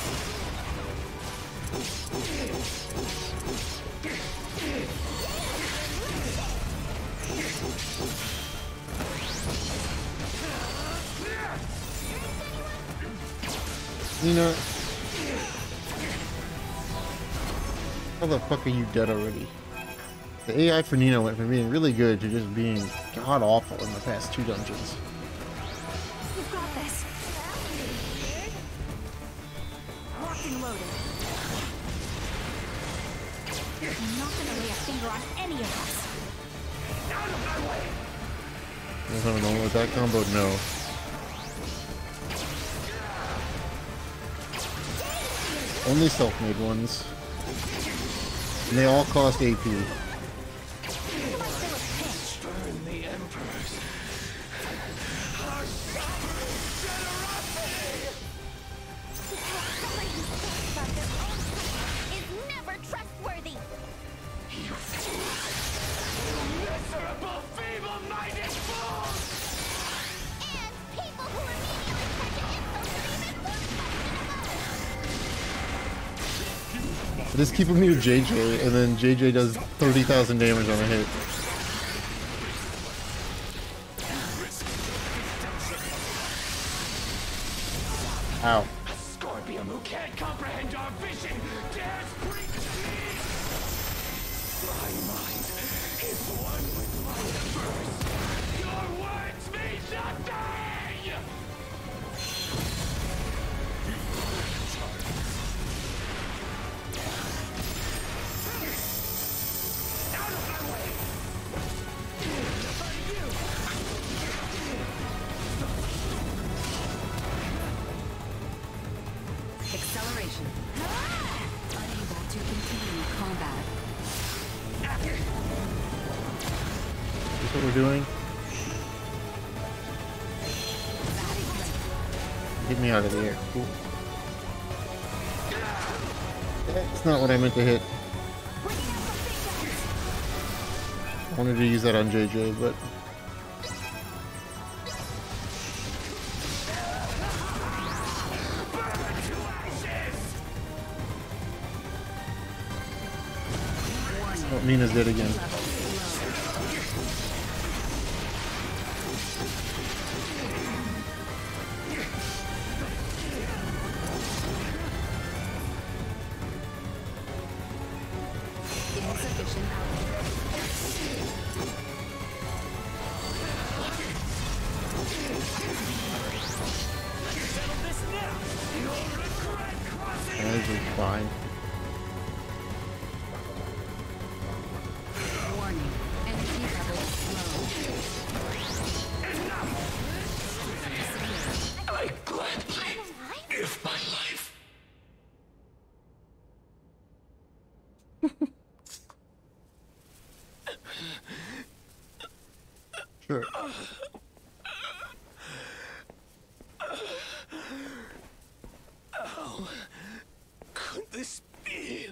Nina, how the fuck are you dead already? The AI for Nina went from being really good to just being god awful in the past 2 dungeons. You've got this. Locked and loaded. You're not gonna lay a finger on any of us. Out of my way! There's nothing wrong with that combo? No. Only self-made ones. And they all cost AP. Burn the Emperors. Our sovereign generosity! Somebody who thinks about their own power is never trustworthy! You fools! Miserable, feeble-minded fools! And people who immediately turn to insults are even more questionable! I just keep him near JJ, and then JJ does 30,000 damage on a hit. Ow. A Scorpion who can't comprehend our vision dares bring to me! My mind is one with my Emperors! Your words mean nothing! Out of my way! Acceleration. Unable to continue combat. Is this what we're doing? Get me out of the air. Cool. That's not what I meant to hit. I wanted to use that on JJ, but... Oh, Nina's dead again. Insufficient This is fine. warning. Energy level low. I gladly give my life. Sure. How could this be?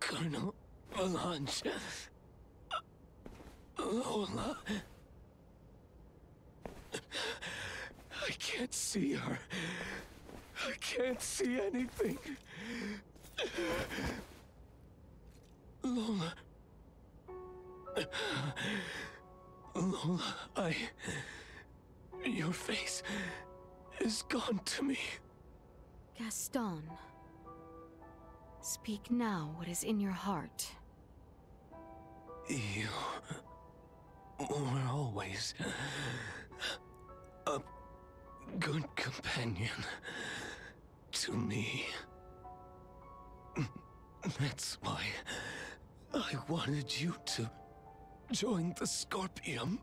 Colonel Melange. Lola. I can't see her. I can't see anything. Lola. Lola, your face is gone to me. Gaston, speak now what is in your heart. You were always a good companion to me. That's why I wanted you to join the Scorpium.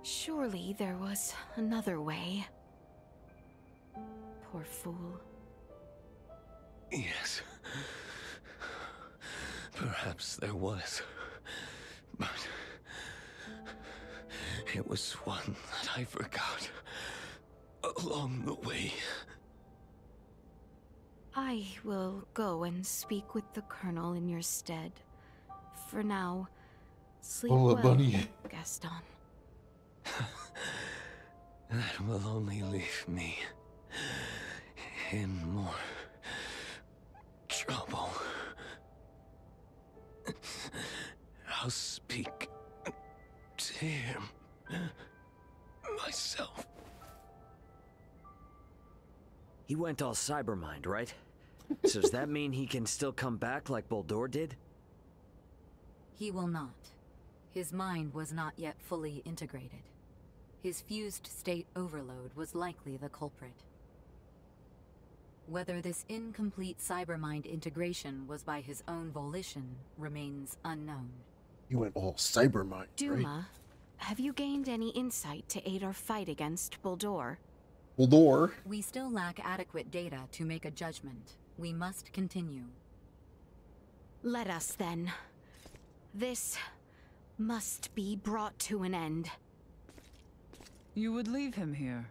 Surely there was another way. Poor fool. Yes. Perhaps there was. But it was one that I forgot along the way. I will go and speak with the Colonel in your stead. For now, sleep well, bunny. Gaston. That will only leave me in more trouble. I'll speak to him myself. He went all cybermind, right? So does that mean he can still come back like Boldur did? He will not. His mind was not yet fully integrated. His fused state overload was likely the culprit. Whether this incomplete cybermind integration was by his own volition remains unknown. You went all cybermind, Duma, right? have you gained any insight to aid our fight against Boldur? Boldur? We still lack adequate data to make a judgment. We must continue. Let us then. This must be brought to an end. You would leave him here?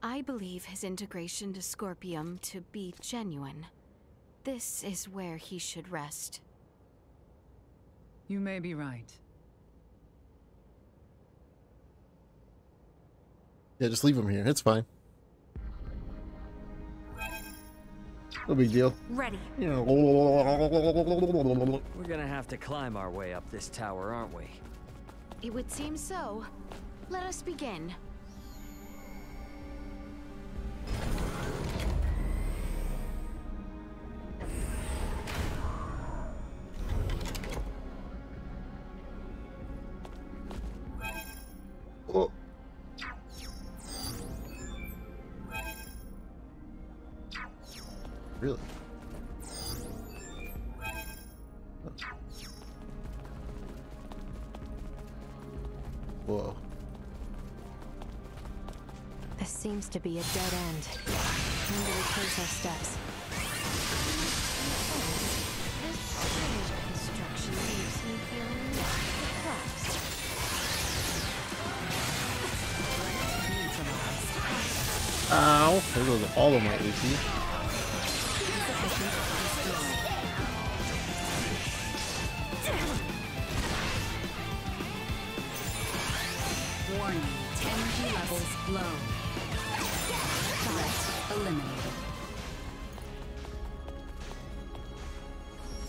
I believe his integration to Scorpium to be genuine. This is where he should rest. You may be right. Yeah, just leave him here. It's fine. No big deal. Ready. We're gonna have to climb our way up this tower, aren't we? It would seem so. Let us begin. Oh. Really? Whoa. This seems to be a dead end. When do we retrace our steps? This strange construction leaves me feeling perplexed. Ow! There goes all of my AP. Warning, 10G levels low. Threat eliminated.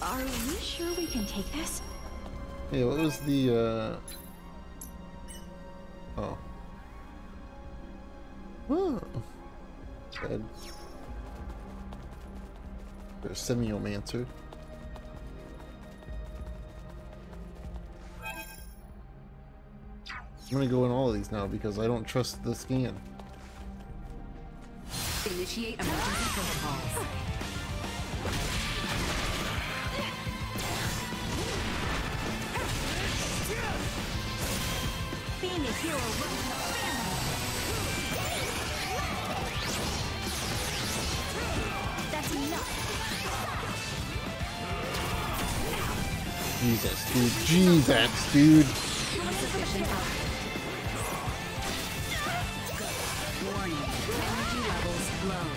Are we sure we can take this? Hey, what was the, Oh. Oh. Dead. There's Semiomancer. I'm gonna go in all of these now because I don't trust the scan. Initiate emergency protocols. Being a hero runs in the family. That's enough. Jesus, dude. Jesus, dude. Warning, energy levels low.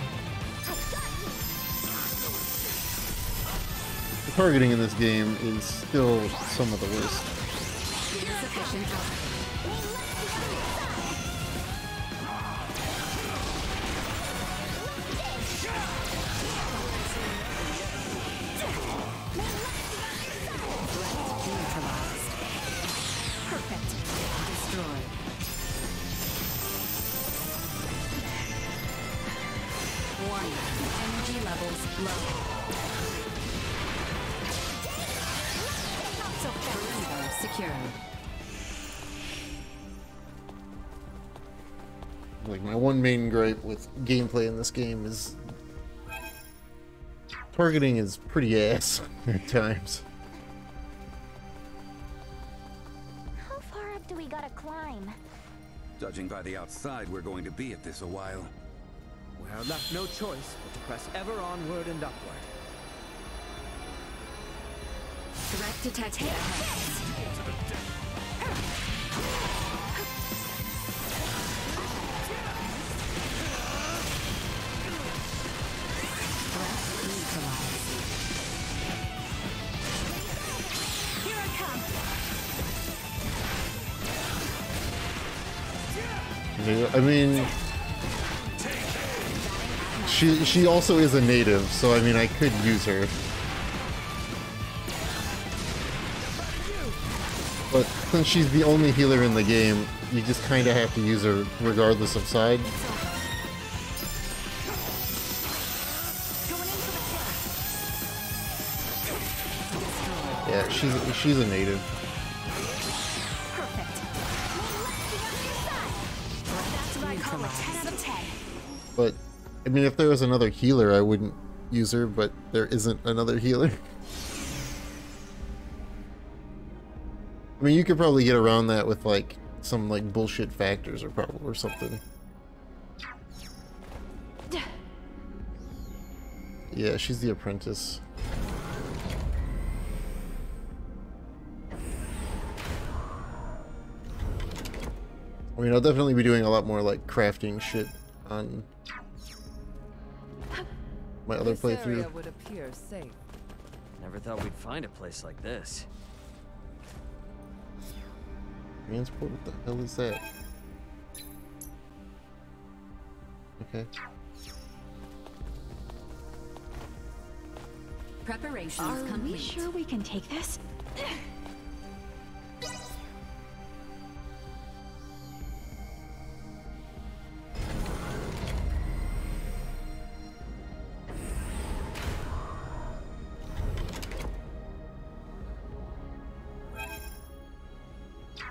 The targeting in this game is still some of the worst. Insufficient output. Like, my one main gripe with gameplay in this game is targeting is pretty ass at times. How far up do we gotta climb? Judging by the outside, we're going to be at this a while. We are left no choice but to press ever onward and upward. Threat detected ahead. Here I come. Yeah, I mean, she also is a native, so I mean I could use her. But since she's the only healer in the game, you just kind of have to use her regardless of side. Yeah, she's a native. But I mean, if there was another healer, I wouldn't use her. But there isn't another healer. I mean, you could probably get around that with like some like bullshit factors or something. Yeah, she's the apprentice. I mean, I'll definitely be doing a lot more like crafting shit on my other This area playthrough. would appear safe. Never thought we'd find a place like this. Transport? What the hell is that? Okay. Preparations Are complete. we sure we can take this?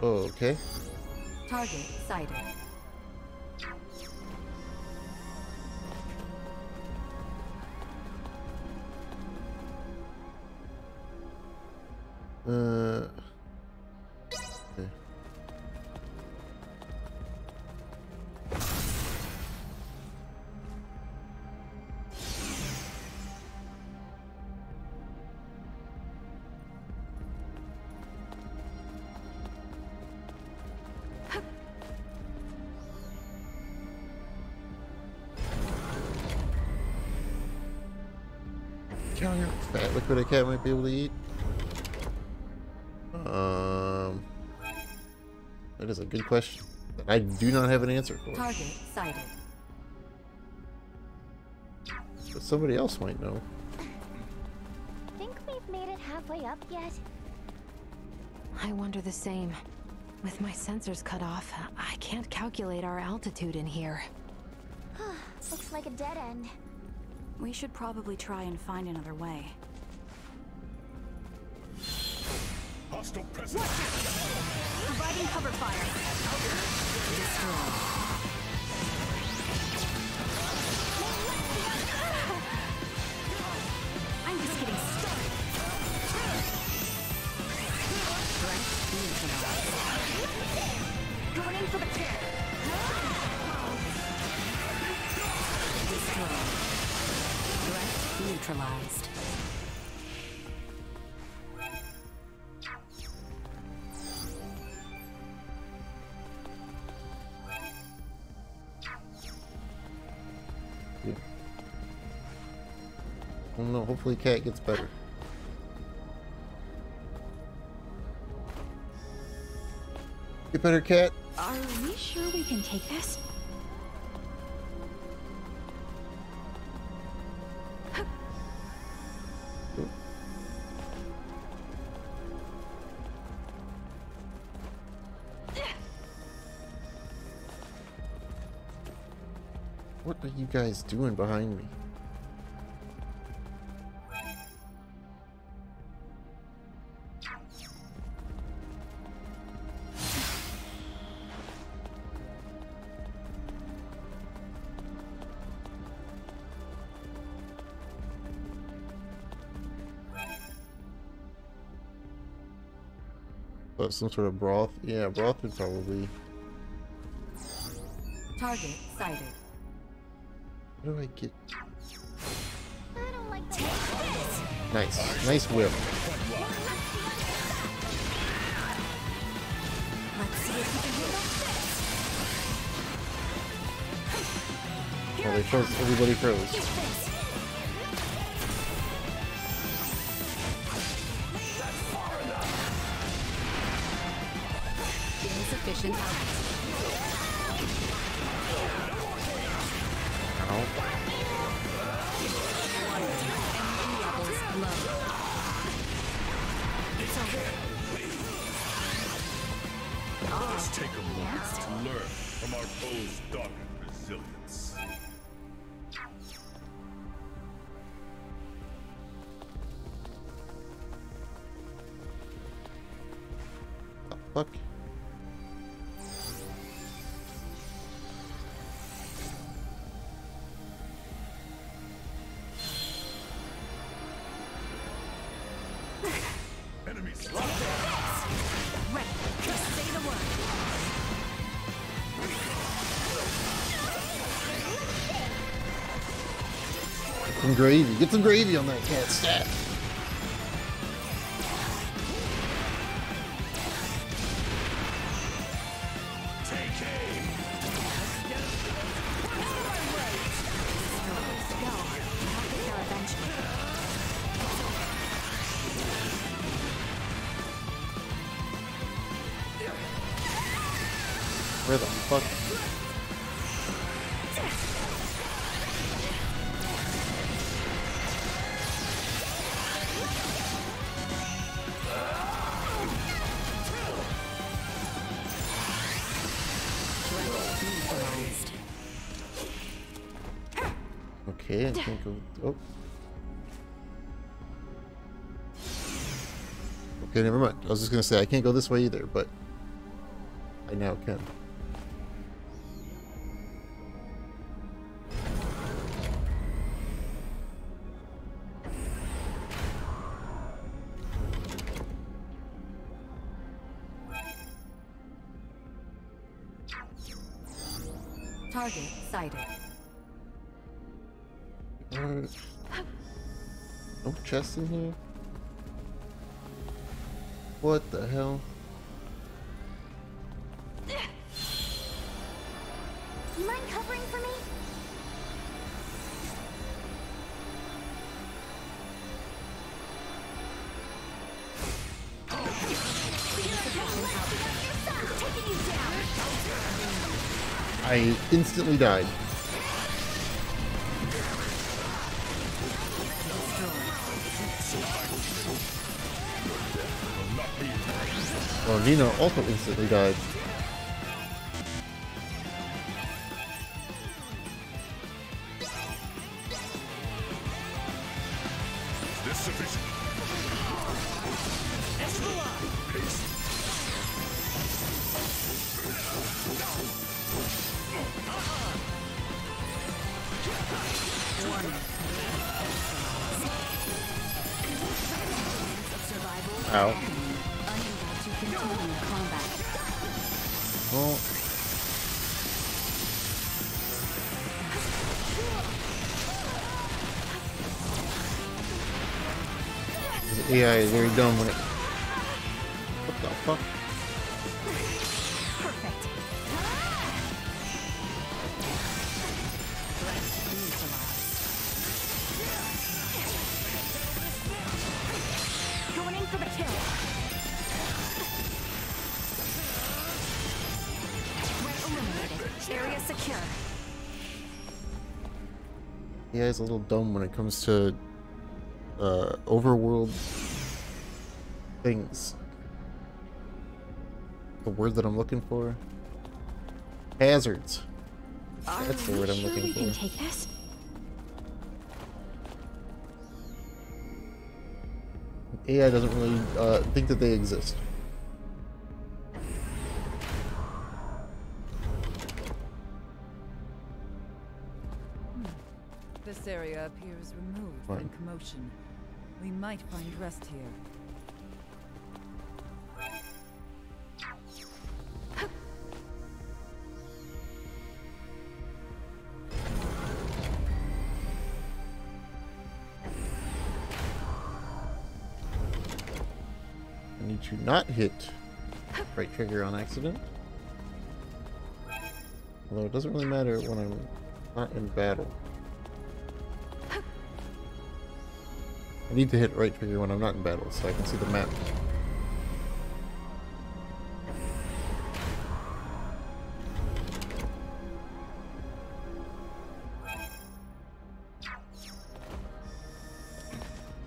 Oh, okay. Target sighted. Okay. Counter fat liquid a cat might be able to eat. That is a good question that I do not have an answer for. Target sighted. But somebody else might know. Think we've made it halfway up yet? I wonder the same. With my sensors cut off, I can't calculate our altitude in here. Looks like a dead end. We should probably try and find another way. Hostile presence. Providing cover fire. I'm just getting started. Going in for the kill. Threat neutralized. I don't know, hopefully Cat gets better. Get better, Cat. Are we sure we can take this? What are you guys doing behind me? Oh, some sort of broth? Yeah, broth would probably... Target sighted. What do I get? I don't like this. Nice. Nice whip. Let's see if you can handle this. Oh, they froze. Everybody froze. Insufficient output. Let's take a moment to learn from our foe's dogged resilience. The fuck? Enemies. Ready. Just say the word. Some gravy. Get some gravy on that cat stat. Where the fuck? Okay, I can't go. Oh. Okay, never mind. I was just gonna say I can't go this way either, but I now can. Target sighted. No chest in here? What the hell? You mind covering for me? I instantly died. Well, Nina also instantly died. Is this sufficient? Ow. Unable to continue combat. Well. This AI is very dumb when it. What the fuck? Perfect. Going in for the kill. Threat eliminated. Area secure. AI is a little dumb when it comes to overworld things. The word that I'm looking for? Hazards. That's the word I'm looking we for. can take this? AI doesn't really think that they exist. This area appears removed Fine. from commotion. We might find rest here. to not hit right trigger on accident. Although it doesn't really matter when I'm not in battle. I need to hit right trigger when I'm not in battle so I can see the map.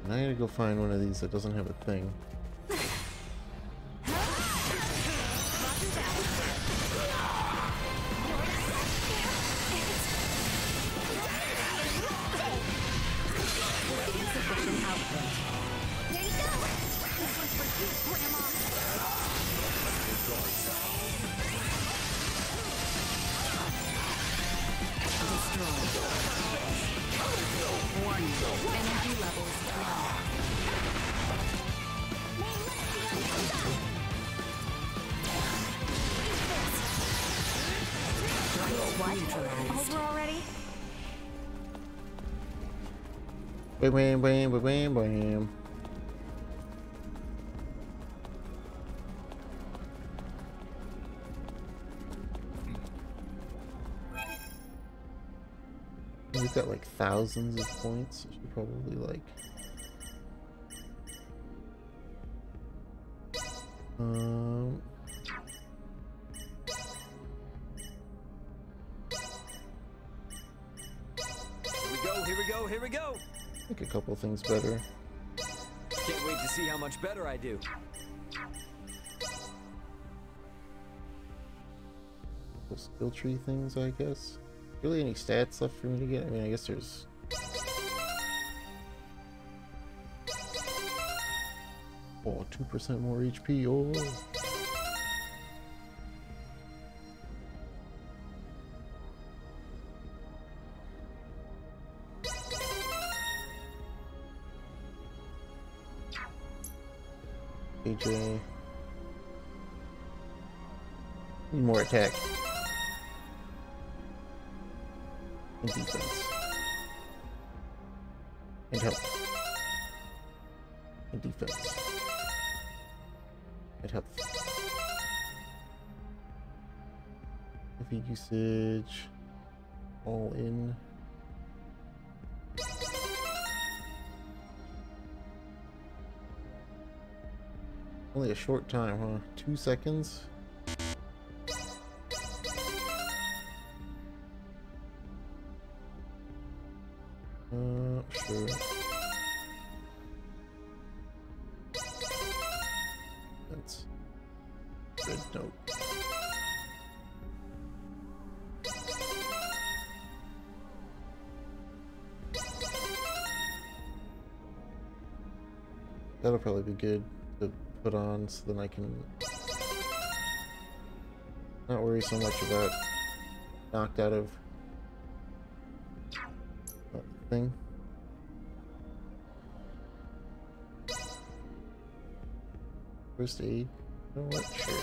And I gotta go find one of these that doesn't have a thing. Over already? Bam, bam, bam, bam, bam. We've got like thousands of points. I should probably like Here we go! make a couple things better. Can't wait to see how much better I do. Skill tree things, I guess. Really any stats left for me to get? I mean, I guess there's... Oh, 2% more HP, oh! AJ... Need more attack. And defense. And health. And defense. And health. Heavy usage. All in. Only a short time, huh? 2 seconds? Sure. That's red note. That'll probably be good to put on so then I can not worry so much about knocked out of that thing. First aid? You know what? Sure.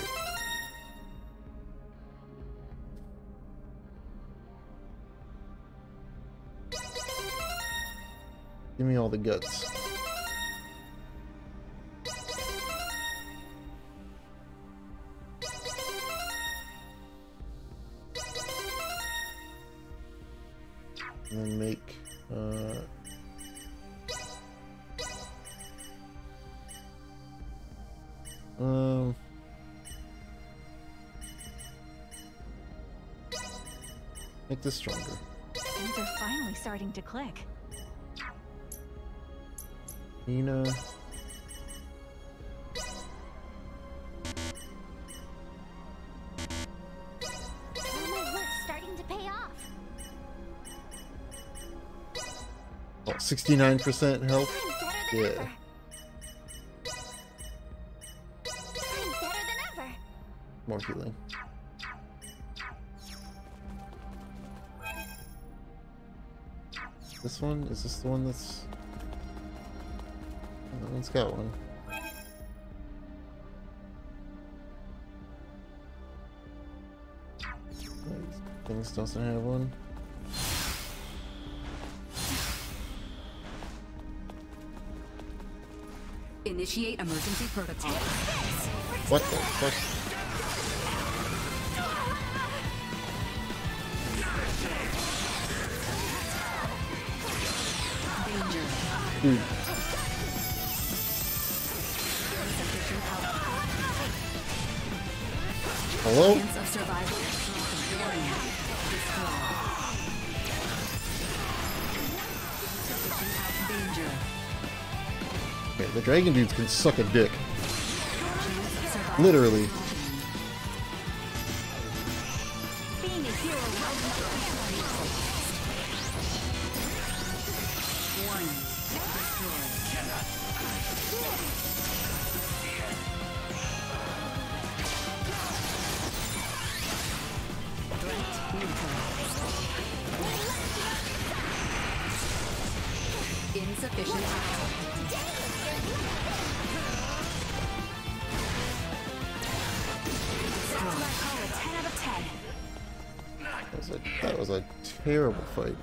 Give me all the guts. And then make make this stronger. Things are finally starting to click. Nina. All my work's starting to pay off. Oh, 69% health. Yeah. I'm better than ever. More healing. This one? Is this the one that's... That one's got one. Things doesn't have one. Initiate emergency protocol. What the fuck? Dude. Hello? Chance of survival. Danger. Okay, the dragon dudes can suck a dick. Literally. Being a hero insufficient. That was a terrible fight.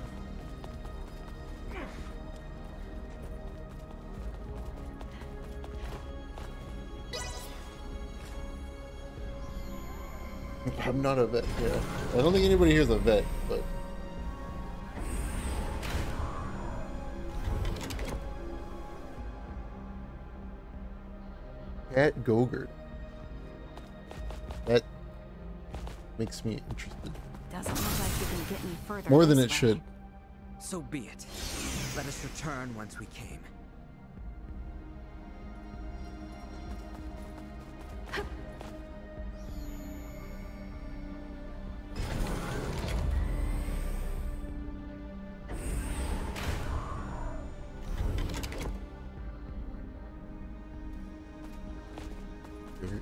I'm not a vet, yeah. I don't think anybody here's a vet, but... Cat Gogurt. That makes me interested. Doesn't look like you can get any further. More than this it way. should. So be it. Let us return whence we came.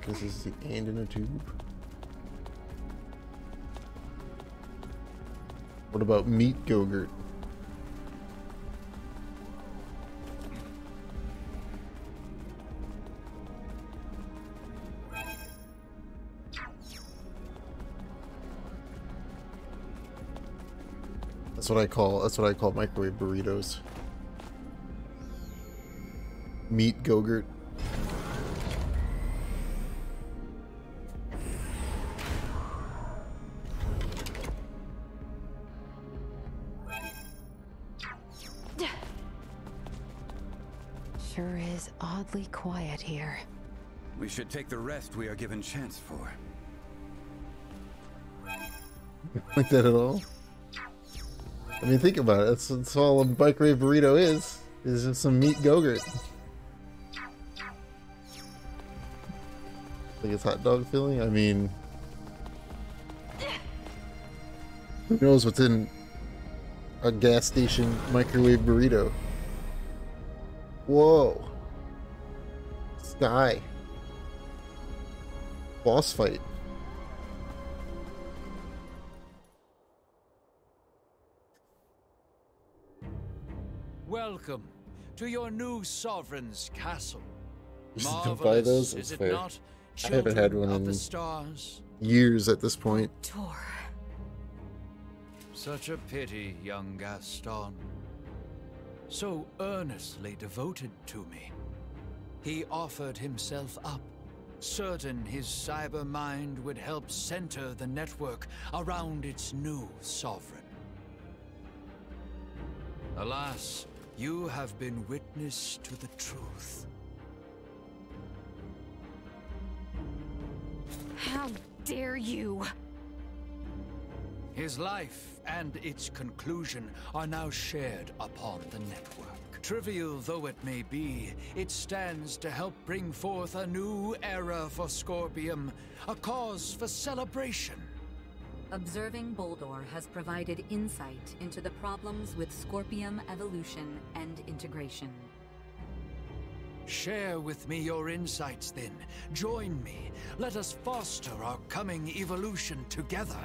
This is the end in a tube. What about meat Gogurt? That's what I call microwave burritos. Meat Gogurt. Sure is oddly quiet here. We should take the rest we are given chance for. Like that at all? I mean, think about it. That's all a microwave burrito is just some meat Gogurt. Like it's hot dog filling? I mean... Who knows what's in a gas station microwave burrito? Whoa. Sky. Boss fight. Welcome to your new sovereign's castle. You should buy Marvelous, those? is It's it fair. not? I haven't had one Children of in the stars. years at this point. Such a pity, young Gaston. So earnestly devoted to me. He offered himself up, certain his cyber mind would help center the network around its new sovereign. Alas, you have been witness to the truth. How dare you? His life and its conclusion are now shared upon the network. Trivial though it may be, it stands to help bring forth a new era for Scorpium, a cause for celebration. Observing Boldor has provided insight into the problems with Scorpium evolution and integration. Share with me your insights then. Join me. Let us foster our coming evolution together.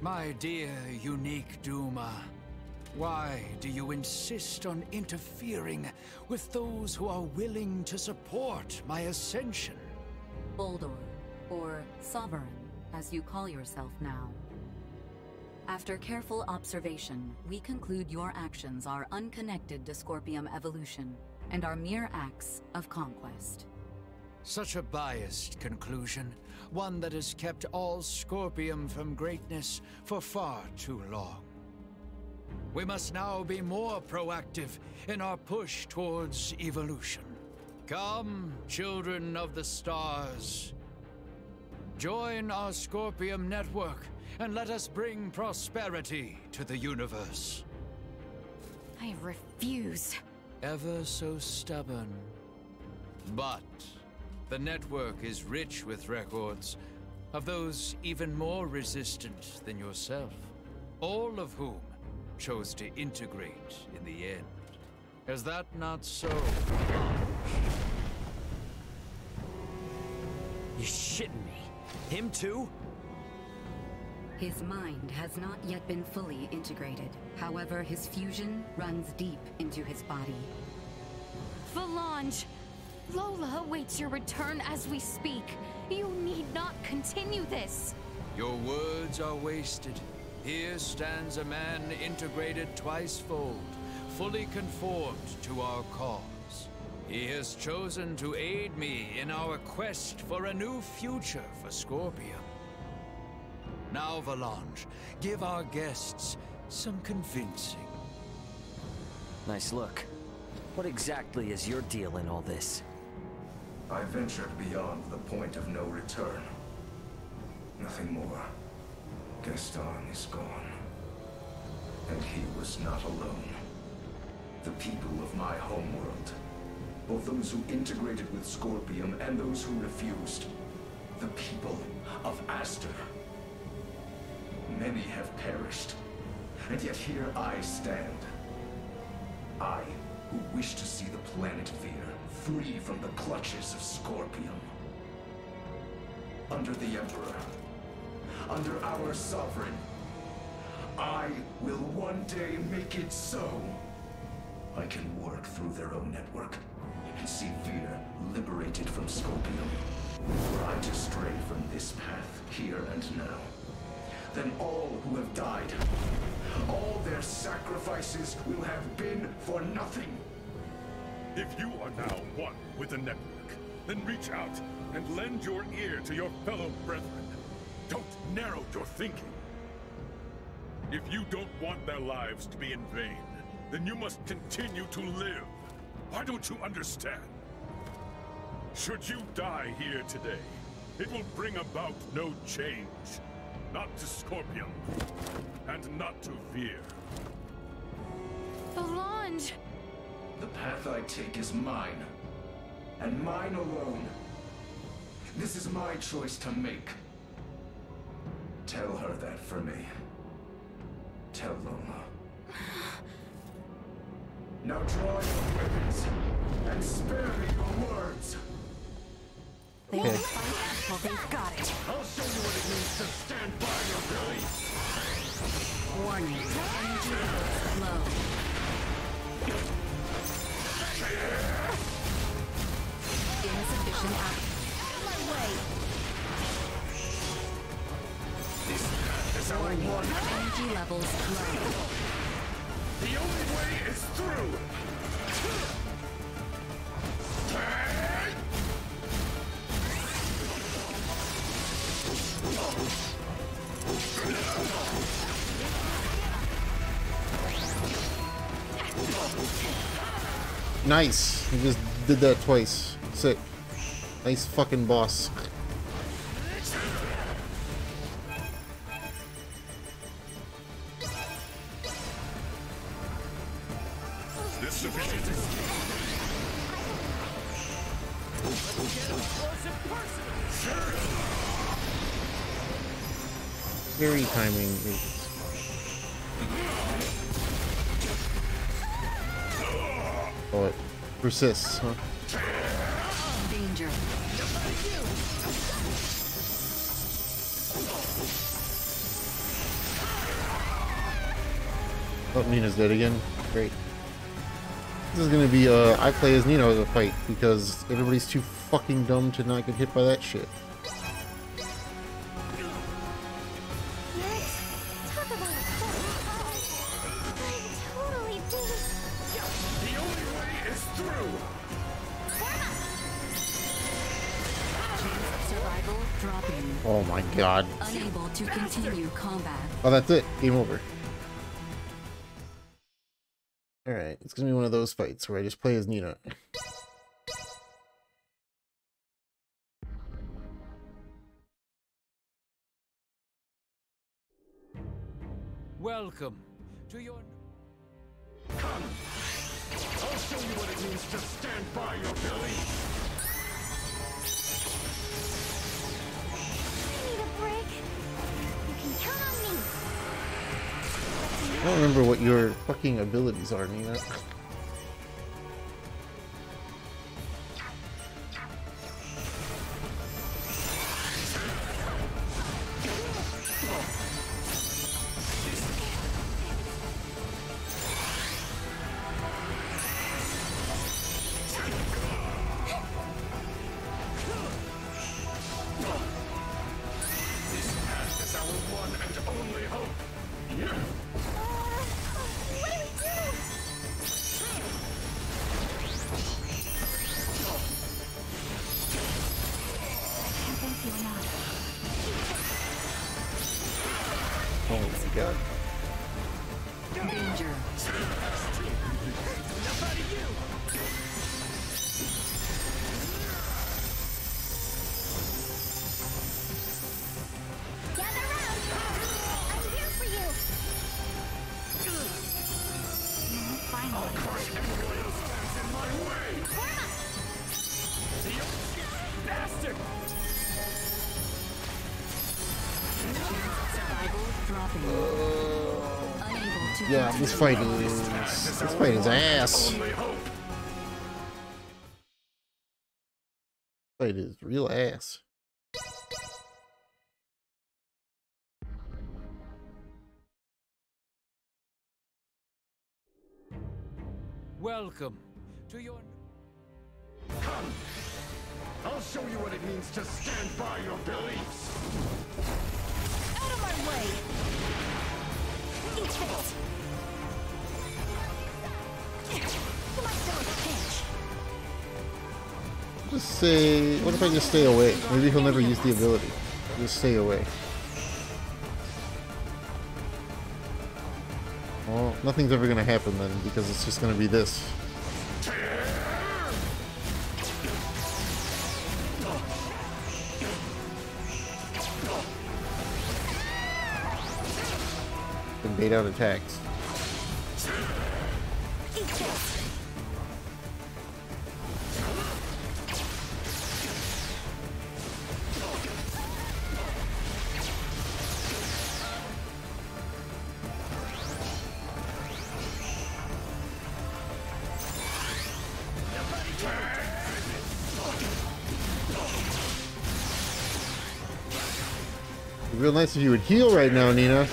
My dear unique Duma, why do you insist on interfering with those who are willing to support my ascension? Boldor, or Sovereign, as you call yourself now. After careful observation, we conclude your actions are unconnected to Scorpium evolution. and are mere acts of conquest. Such a biased conclusion, one that has kept all Scorpium from greatness for far too long. We must now be more proactive in our push towards evolution. Come, children of the stars. Join our Scorpium network and let us bring prosperity to the universe. I refuse. Ever so stubborn. But the network is rich with records of those even more resistant than yourself, all of whom chose to integrate in the end. Is that not so? You shitting me? Him too? His mind has not yet been fully integrated. However, his fusion runs deep into his body. Valange! Lola awaits your return as we speak. You need not continue this. Your words are wasted. Here stands a man integrated twice-fold, fully conformed to our cause. He has chosen to aid me in our quest for a new future for Scorpium. Now, Valange, give our guests some convincing. Nice look. What exactly is your deal in all this? I ventured beyond the point of no return. Nothing more. Gaston is gone. And he was not alone. The people of my homeworld, both those who integrated with Scorpium and those who refused, the people of Aster. Many have perished, and yet here I stand. I, who wish to see the planet Fear free from the clutches of Scorpium. Under the Emperor, under our Sovereign, I will one day make it so. I can work through their own network and see Fear liberated from Scorpium. Were I to stray from this path here and now, then all who have died, all their sacrifices will have been for nothing. If you are now one with the network, then reach out and lend your ear to your fellow brethren. Don't narrow your thinking. If you don't want their lives to be in vain, then you must continue to live. Why don't you understand? Should you die here today, it will bring about no change. Not to Scorpium, and not to Fear. Valange! The path I take is mine, and mine alone. This is my choice to make. Tell her that for me. Tell Lola. Now draw your weapons, and spare me your words. They will fight until they've got it. I'll show you what it means to stand by your belief. Warning. Energy levels low. Insufficient output. My way. This path is our one. Energy levels low. The only way is through. Nice. He just did that twice. Sick. Nice fucking boss. This sufficient. Very timing. Oh, it persists, huh? Danger. Oh, Nina's dead again. Great. This is gonna be I play as Nina as a fight because everybody's too fucking dumb to not get hit by that shit. The only way is through. Oh my god. Unable to continue combat. Oh, that's it. Game over. Alright, it's gonna be one of those fights where I just play as Nina. Welcome to your... Come! I'll show you what it means to stand by your belief! I need a break. You can count on me. I don't remember what your fucking abilities are, Nina. Oh my god. Danger. Gather round. I'm here for you. I'll crush anyone who stands in my way! Bastard! Survival dropping. Unable to Yeah, this fight is ass. Fight is real ass. Welcome to your... Come! I'll show you what it means to stand by your beliefs! Out of my way. Eat this. You might feel a pinch. Just say, what if I just stay away? Maybe he'll never use the ability. Just stay away. Well, nothing's ever gonna happen then, because it's just gonna be this. Can bait out attacks. It'd be real nice if you would heal right now, Nina.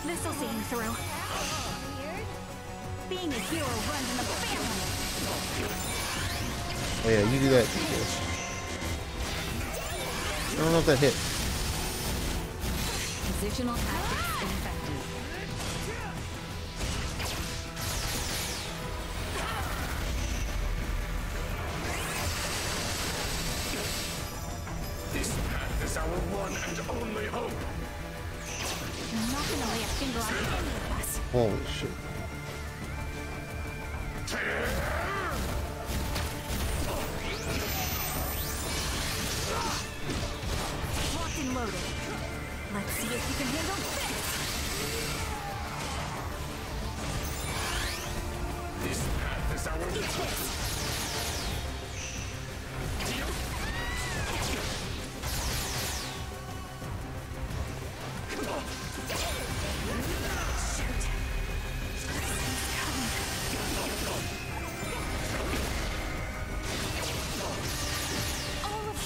This'll see you through. Being a hero runs in the family. Oh yeah, you do that. I don't know if that hit. Positional tactics ineffective. This path is our one and only hope! I'm not gonna lay a finger on any of us. Holy shit. Locked and loaded. Let's see if you can handle this. This path is our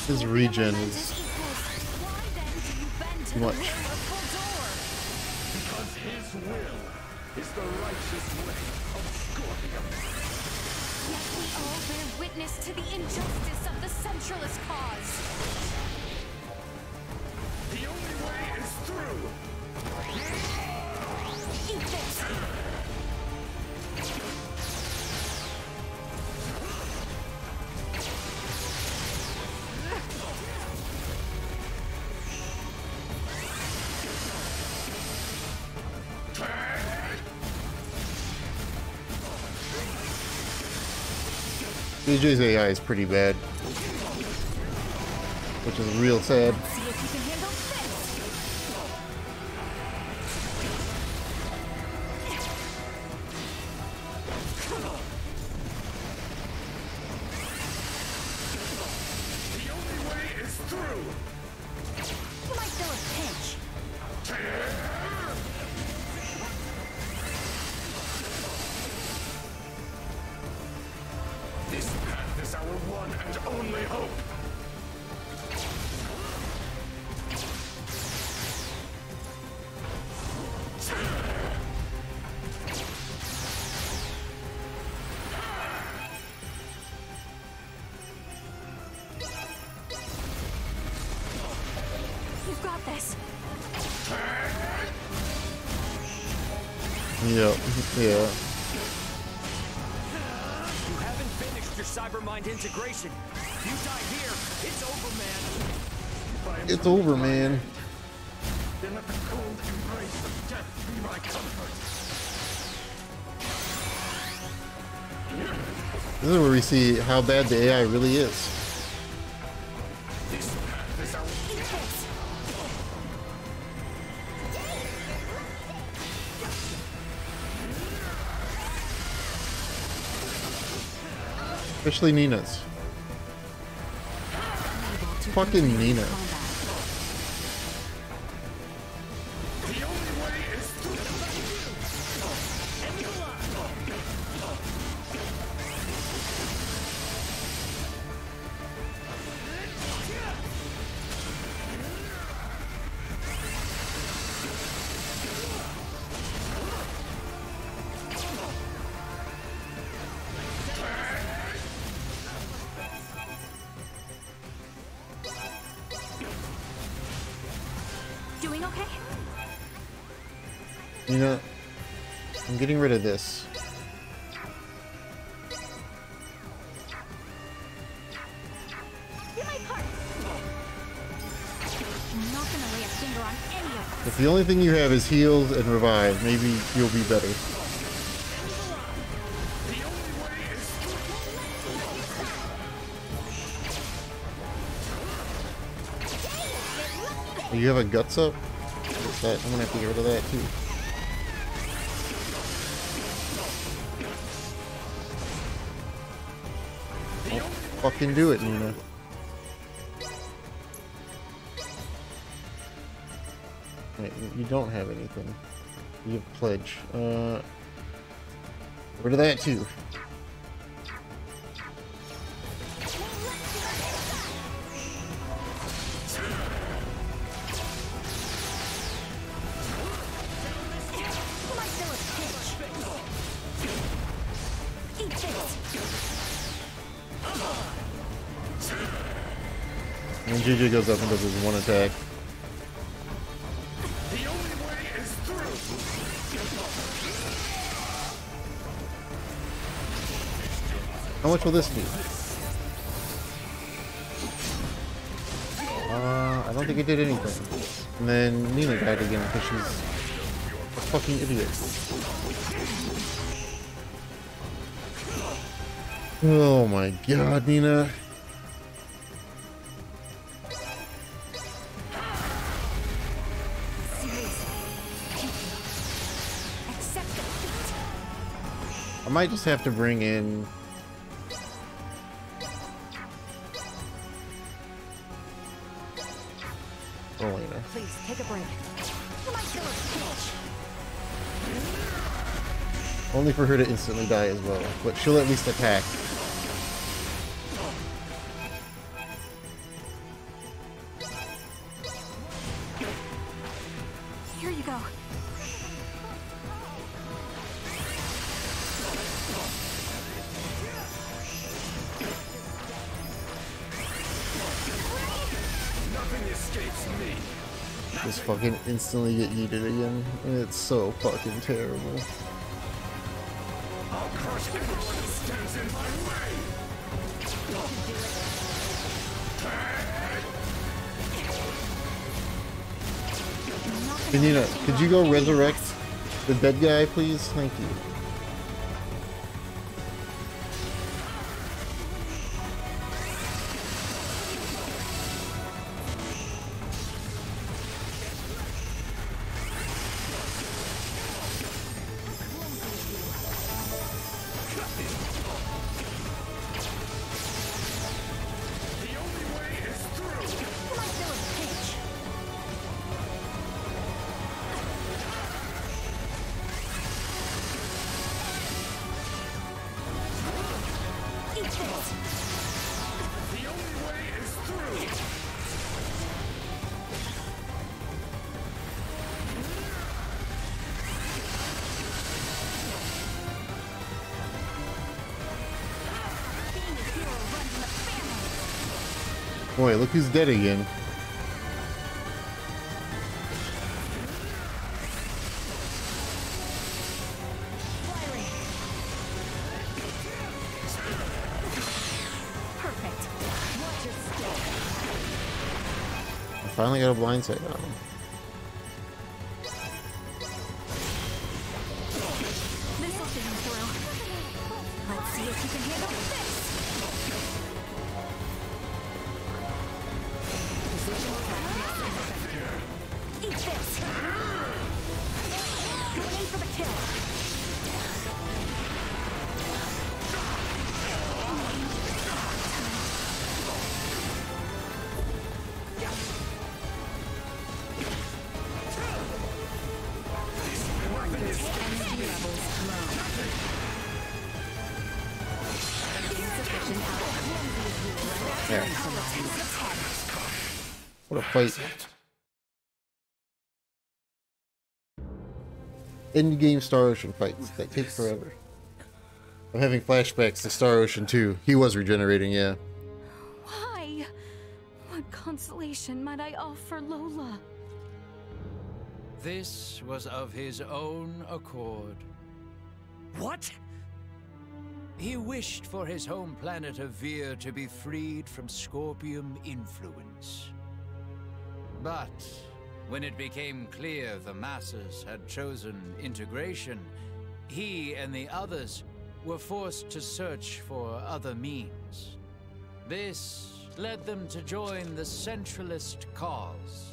His regen is too much. will is the righteous way of Scorpion. Yet we all bear witness to the injustice of the Centralist cause. The only way is through. Eat this! DJ's AI is pretty bad, which is real sad. See if you can handle this! The only way is through. You might feel a pinch. This path is our one and only hope. You've got this. Yeah, yeah. You haven't finished your cybermind integration. You die here, it's over, man. It's over, man. Then let the cold embrace of death be my comfort. This is where we see how bad the AI really is. This path is our Especially Nina's. Fucking Nina. Doing okay? Nina, I'm getting rid of this. You're my part. I'm not gonna lay a finger on any of us. If the only thing you have is heals and revive, maybe you'll be better. You have a guts up? What's that? I'm gonna have to get rid of that too. Don't fucking do it, Nina. Wait, you don't have anything. You have pledge. Get rid of that too. And JJ goes up and does his one attack. The only way is through. How much will this do? I don't think it did anything. And then Nina died again because she's a fucking idiot. Oh my god, Nina. I might just have to bring in Elena. Please, take a break. Only for her to instantly die as well, but she'll at least attack. Here you go. Just fucking instantly get yeeted again. It's so fucking terrible. I'll crush everyone who stands in my way. Benina, could you go resurrect the dead guy, please? Thank you. Boy, look who's dead again. Perfect. Watch your step. I finally got a blind sight on him. This'll see him through. Let's see if you can handle this. Eat this. Going in for the kill. Energy levels low. Insufficient output. There. What a fight. Endgame Star Ocean fights that take forever. I'm having flashbacks to Star Ocean 2. He was regenerating, yeah. Why? What consolation might I offer Lola? This was of his own accord. What? He wished for his home planet of Vir to be freed from Scorpium influence. But when it became clear the masses had chosen integration, he and the others were forced to search for other means. This led them to join the Centralist cause.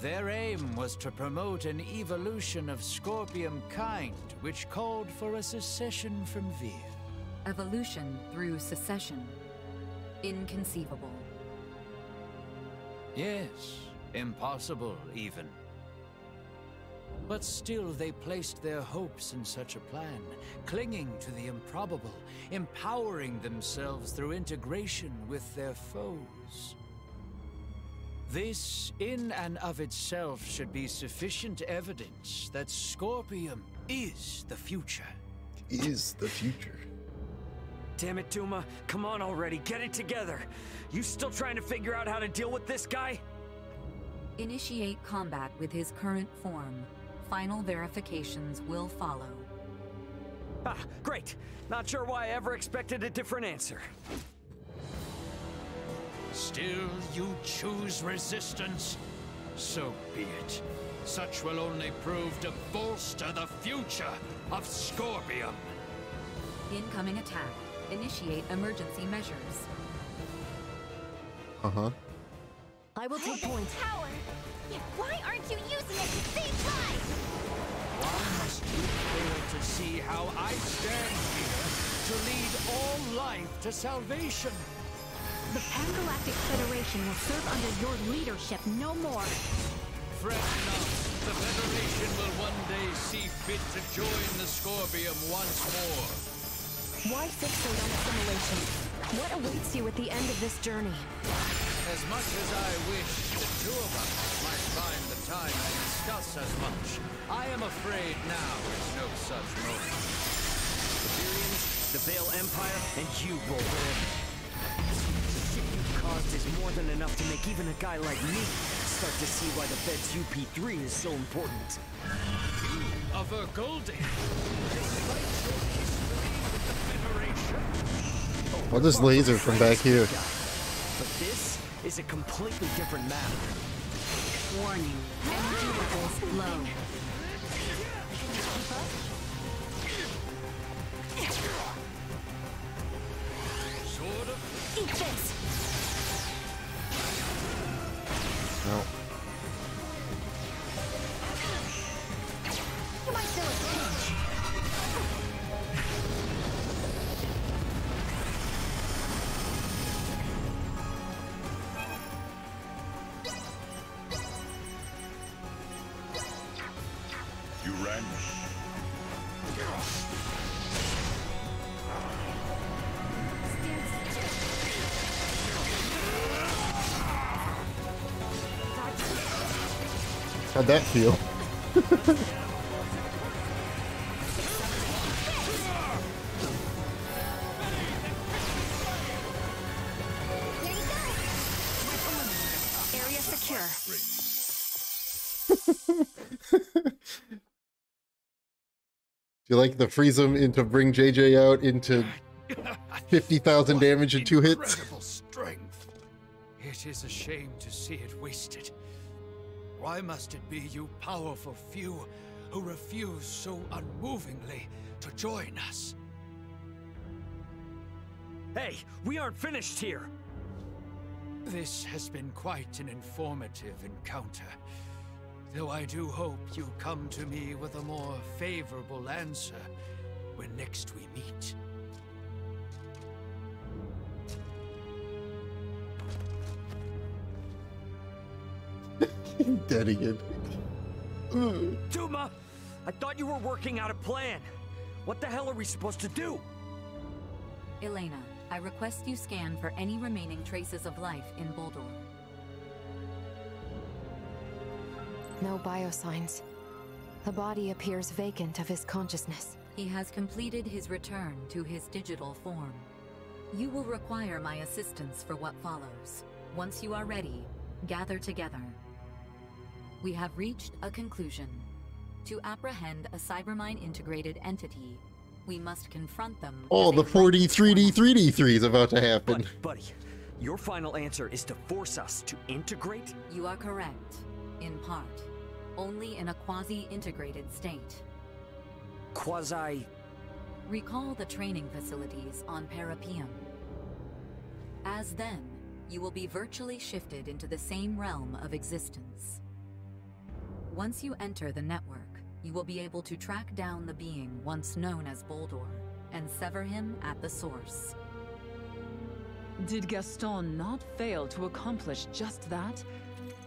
Their aim was to promote an evolution of Scorpium kind, which called for a secession from Vir. Evolution through secession. Inconceivable. Yes, impossible even. But still they placed their hopes in such a plan, clinging to the improbable, empowering themselves through integration with their foes. This, in and of itself, should be sufficient evidence that Scorpium is the future. Is the future. Damn it, Duma. Come on already, get it together. You still trying to figure out how to deal with this guy? Initiate combat with his current form. Final verifications will follow. Ah, great. Not sure why I ever expected a different answer. Still you choose resistance? So be it. Such will only prove to bolster the future of Scorpium. Incoming attack. Initiate emergency measures. Uh-huh. I will take point. Power. Why aren't you using it to save lives? Why must you fail to see how I stand here to lead all life to salvation? The Pan-Galactic Federation will serve under your leadership no more. Fret not. The Federation will one day see fit to join the Scorpium once more. Why fixate on assimilation? What awaits you at the end of this journey? As much as I wish the two of us might find the time to discuss as much, I am afraid now is no such moment. The Syrians, the Veil Empire, and you, Volver. The shit you've caused is more than enough to make even a guy like me start to see why the Fed's UP3 is so important. You of Vergoldi, despite your history with the Federation. Oh, this laser from back here. But this is a completely different matter. Warning, energy levels low. Sword of... Eat this! No. You might feel a pinch. You ran. How'd that feel? Area secure. Do you like the freeze him into bring JJ out into 50,000 damage in 2 hits? Incredible strength. It is a shame to see it wasted. Why must it be you powerful few who refuse so unmovingly to join us? Hey, we aren't finished here. This has been quite an informative encounter. Though I do hope you come to me with a more favorable answer when next we meet. Dead again. Duma, I thought you were working out a plan. What the hell are we supposed to do? Elena, I request you scan for any remaining traces of life in Boldor. No biosigns. The body appears vacant of his consciousness. He has completed his return to his digital form. You will require my assistance for what follows. Once you are ready, gather together. We have reached a conclusion. To apprehend a Cybermine-integrated entity, we must confront them. Oh, the 4D, 3D, 3D3 is about to happen. Buddy, your final answer is to force us to integrate? You are correct, in part. Only in a quasi-integrated state. Quasi... Recall the training facilities on Parapium. As then, you will be virtually shifted into the same realm of existence. Once you enter the network, you will be able to track down the being once known as Boldor, and sever him at the source. Did Gaston not fail to accomplish just that?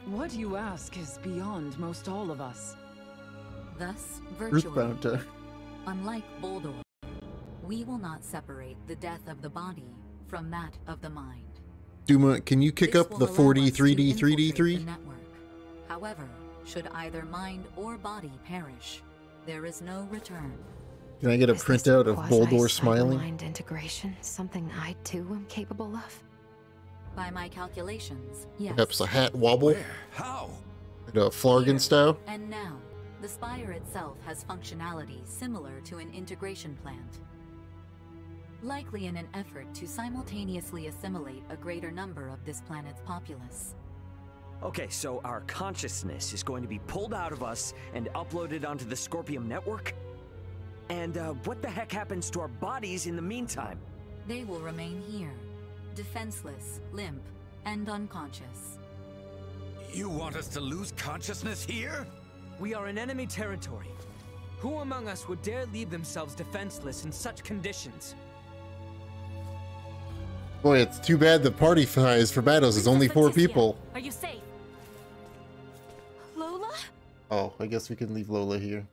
What you ask is beyond most all of us. Thus, virtually, Bounter. unlike Boldor, we will not separate the death of the body from that of the mind. Duma, can you kick This up will the allow 4D, us to 3D, infiltrate 3D3? the network. However, should either mind or body perish, there is no return. Can I get a printout of Boldor smiling? Mind integration, something I too am capable of. By my calculations, yes. Perhaps a hat wobble? How? And a Flargon style? And now, the spire itself has functionality similar to an integration plant. Likely in an effort to simultaneously assimilate a greater number of this planet's populace. Okay, so our consciousness is going to be pulled out of us and uploaded onto the Scorpium network? And what the heck happens to our bodies in the meantime? They will remain here, defenseless, limp, and unconscious. You want us to lose consciousness here? We are in enemy territory. Who among us would dare leave themselves defenseless in such conditions? Boy, it's too bad the party size for battles is only 4 people. Are you safe? Lola? Oh, I guess we can leave Lola here.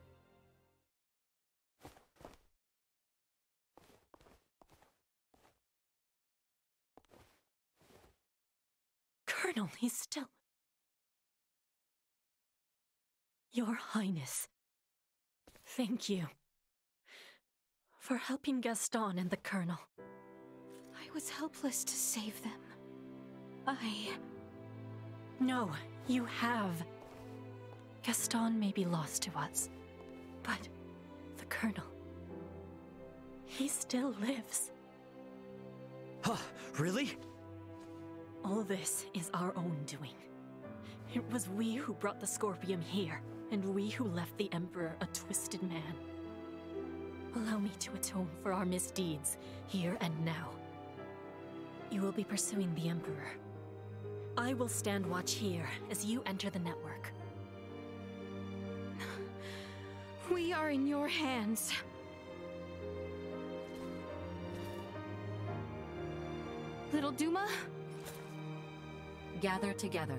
Colonel, he's still... Your Highness. Thank you. For helping Gaston and the Colonel. I was helpless to save them. No, you have. Gaston may be lost to us, but the Colonel, he still lives. Huh, really? All this is our own doing. It was we who brought the Scorpium here, and we who left the Emperor a twisted man. Allow me to atone for our misdeeds, here and now. You will be pursuing the Emperor. I will stand watch here as you enter the network. We are in your hands. Little Duma? Gather together.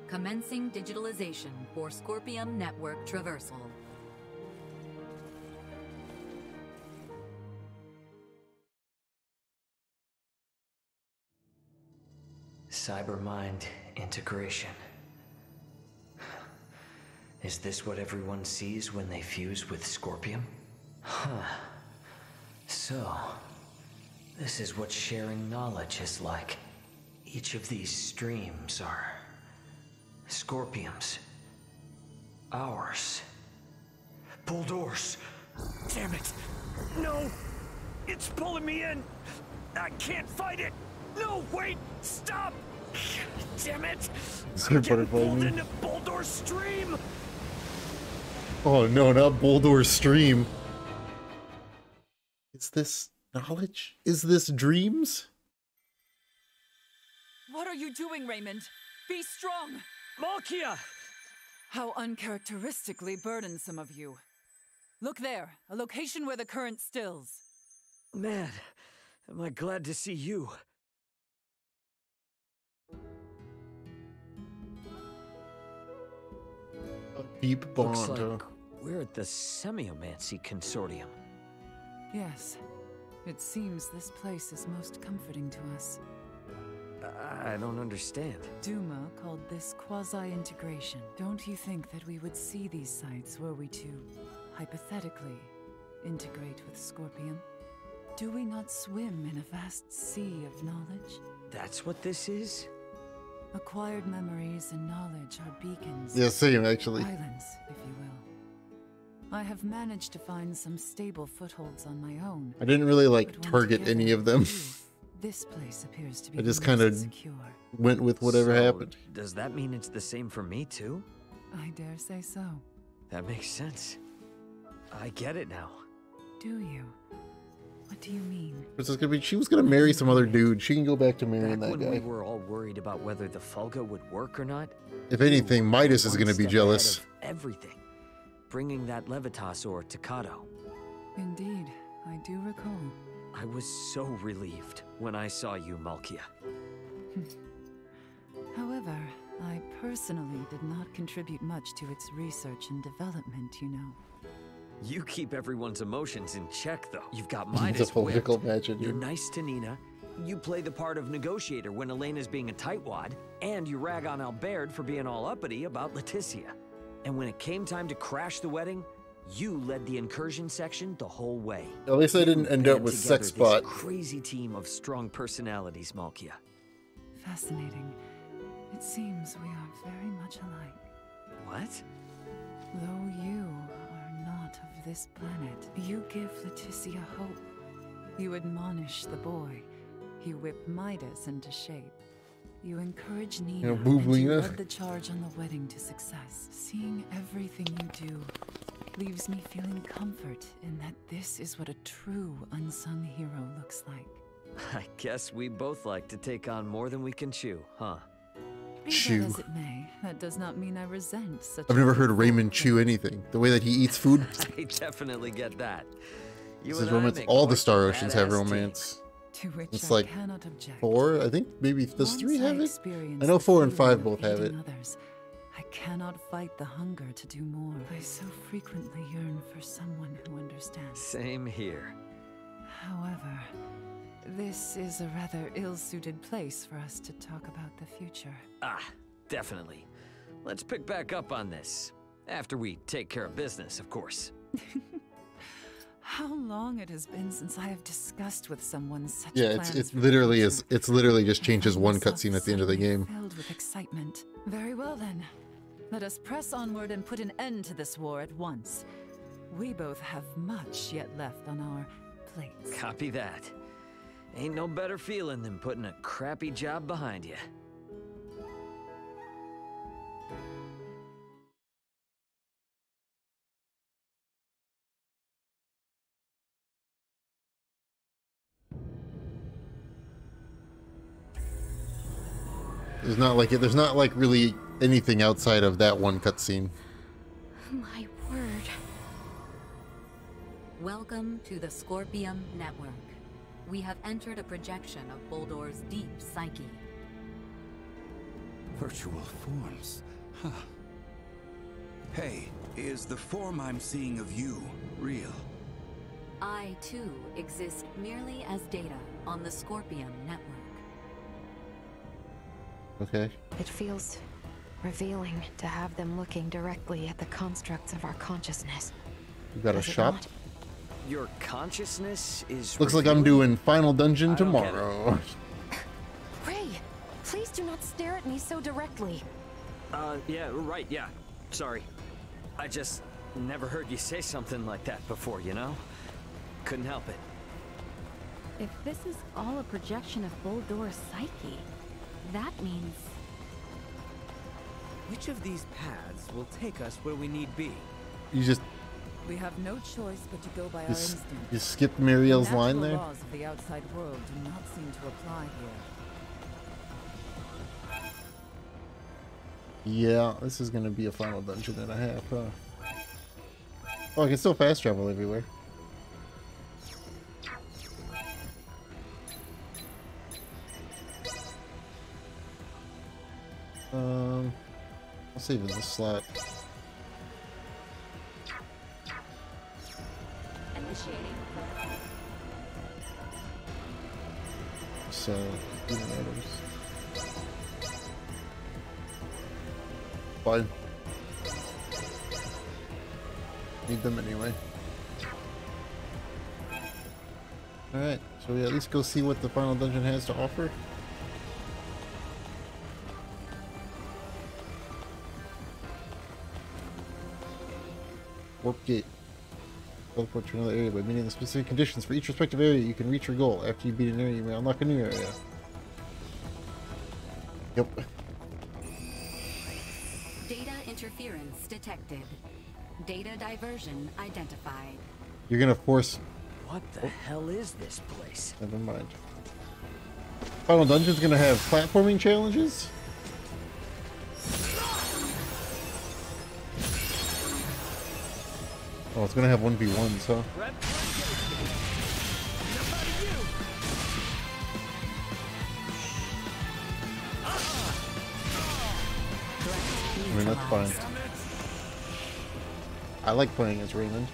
Commencing digitalization for Scorpium Network Traversal. Cybermind integration. Is this what everyone sees when they fuse with Scorpium? Huh. So, this is what sharing knowledge is like. Each of these streams are Scorpium's. Ours. Bulldoors. Damn it! No! It's pulling me in! I can't fight it! No, wait! Stop! Damn it! I'm getting pulled into Bulldoor's stream! Oh no, not Boldor's stream. Is this knowledge? Is this dreams? What are you doing, Raymond? Be strong! Malkia! How uncharacteristically burdensome of you. Look there, a location where the current stills. Man, am I glad to see you. A deep bond. Looks like we're at the Semiomancy Consortium. Yes, it seems this place is most comforting to us. I don't understand. Duma called this quasi-integration. Don't you think that we would see these sites were we to, hypothetically, integrate with Scorpium? Do we not swim in a vast sea of knowledge? That's what this is? Acquired memories and knowledge are beacons. Yeah, same actually. Islands, if you will. I have managed to find some stable footholds on my own. I didn't really like target any of them. This place appears to be I just kind of went with whatever happened. Does that mean it's the same for me too? I dare say so. That makes sense. I get it now. Do you? What do you mean? She was gonna marry some other dude. She can go back to marrying that when guy. We were all worried about whether the Fulga would work or not. If anything, Midas is gonna be jealous. Everything. Bringing that Levitas ore to Kato. Indeed, I do recall. I was so relieved when I saw you, Malkia. However, I personally did not contribute much to its research and development, you know. You keep everyone's emotions in check, though. You've got Midas It's a political whipped. match, dude. You're nice to Nina. You play the part of negotiator when Elena's being a tightwad, and you rag on Albert for being all uppity about Leticia. And when it came time to crash the wedding, you led the incursion section the whole way. At least I didn't end up with Sex Bot. This crazy team of strong personalities, Malkia. Fascinating. It seems we are very much alike. What? Though you are not of this planet, you give Leticia hope. You admonish the boy. You whip Midas into shape. You encourage Nina, and you led the charge on the wedding to success. Seeing everything you do leaves me feeling comfort in that this is what a true unsung hero looks like. I guess we both like to take on more than we can chew, huh? Be that as it may, that does not mean I resent such. I've never heard Raymond chew anything. The way that he eats food. I definitely get that. This is romance. All the Star Oceans have romance. To which it's I like cannot object. 4. I think maybe does 3 have it? Experience I know 4 and the 5 feeling both of have it. aiding others, I cannot fight the hunger to do more. I so frequently yearn for someone who understands. Same here. However, this is a rather ill-suited place for us to talk about the future. Ah, definitely. Let's pick back up on this. After we take care of business, of course. How long it has been since I have discussed with someone such Yeah, plans it's for the literally future. it's literally just changes one Myself cutscene at the end of the game. Filled with excitement. Very well then. Let us press onward and put an end to this war at once. We both have much yet left on our plates. Copy that. Ain't no better feeling than putting a crappy job behind you. There's not like really anything outside of that one cutscene. My word. Welcome to the Scorpium Network. We have entered a projection of Boldor's deep psyche. Virtual forms. Huh. Hey, is the form I'm seeing of you real? I, too, exist merely as data on the Scorpium Network. Okay. It feels revealing to have them looking directly at the constructs of our consciousness. You got a Does it shop? not? Your consciousness is Looks like I'm doing Final Dungeon tomorrow. Ray, please do not stare at me so directly. Yeah, right, yeah. Sorry. I just never heard you say something like that before, you know? Couldn't help it. If this is all a projection of Boldor's psyche, that means... Which of these paths will take us where we need be? You just We have no choice but to go by our instinct. you skipped Muriel's The line natural there. laws of the outside world do not seem to apply here. Yeah, this is gonna be a Final Dungeon and a half, huh? Oh, I can still fast travel everywhere. I'll save in this slot. So, healing items. Fine. Need them anyway. Alright, so we at least go see what the Final Dungeon has to offer? Warp Gate. Teleport to another area by meeting the specific conditions for each respective area. You can reach your goal. After you beat an area, you may unlock a new area. Yep. Data interference detected. Data diversion identified. You're gonna force... What the hell is this place? Never mind. Final Dungeon's gonna have platforming challenges? Oh, it's gonna have 1v1s, huh? I mean, that's fine. I like playing as Raymond.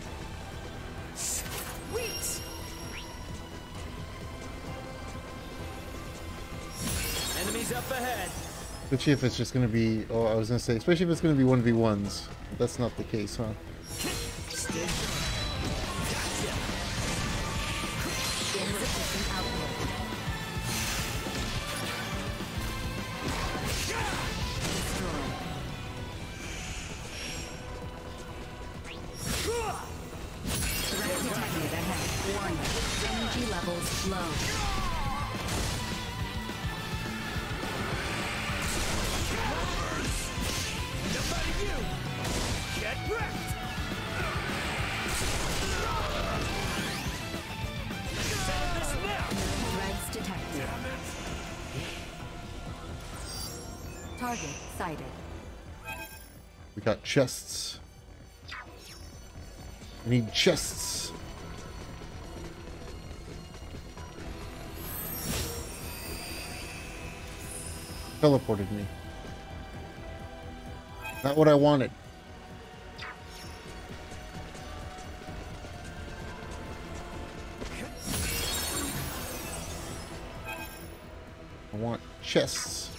Enemies up ahead. Especially if it's just gonna be... Oh, I was gonna say, especially if it's gonna be 1v1s. But that's not the case, huh? Energy levels low. Threats detected. Target sighted. We got chests. We need chests. Teleported me. Not what I wanted. I want chests.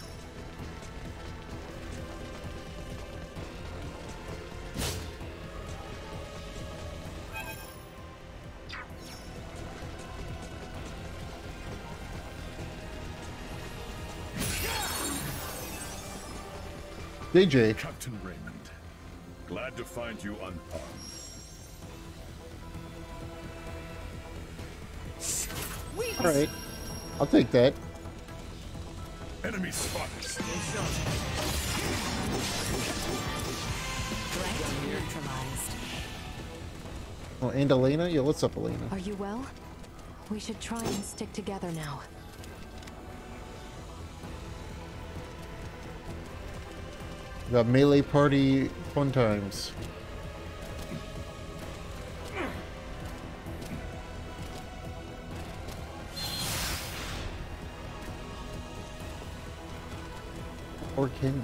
JJ. Captain Raymond, glad to find you unharmed. Alright. I'll take that. Enemy spotted. Oh, and Elena? Yeah, what's up, Elena? Are you well? We should try and stick together now. We got melee party fun times. Or can you?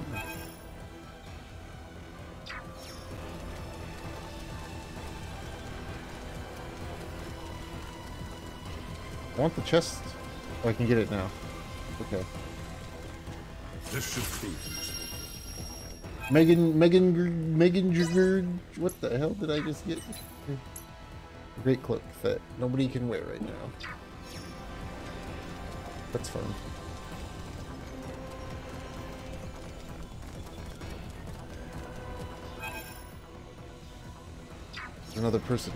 I want the chest. Oh, I can get it now. Okay. This should prove. Megan, what the hell did I just get? Great cloak that nobody can wear right now. That's fun. Another person.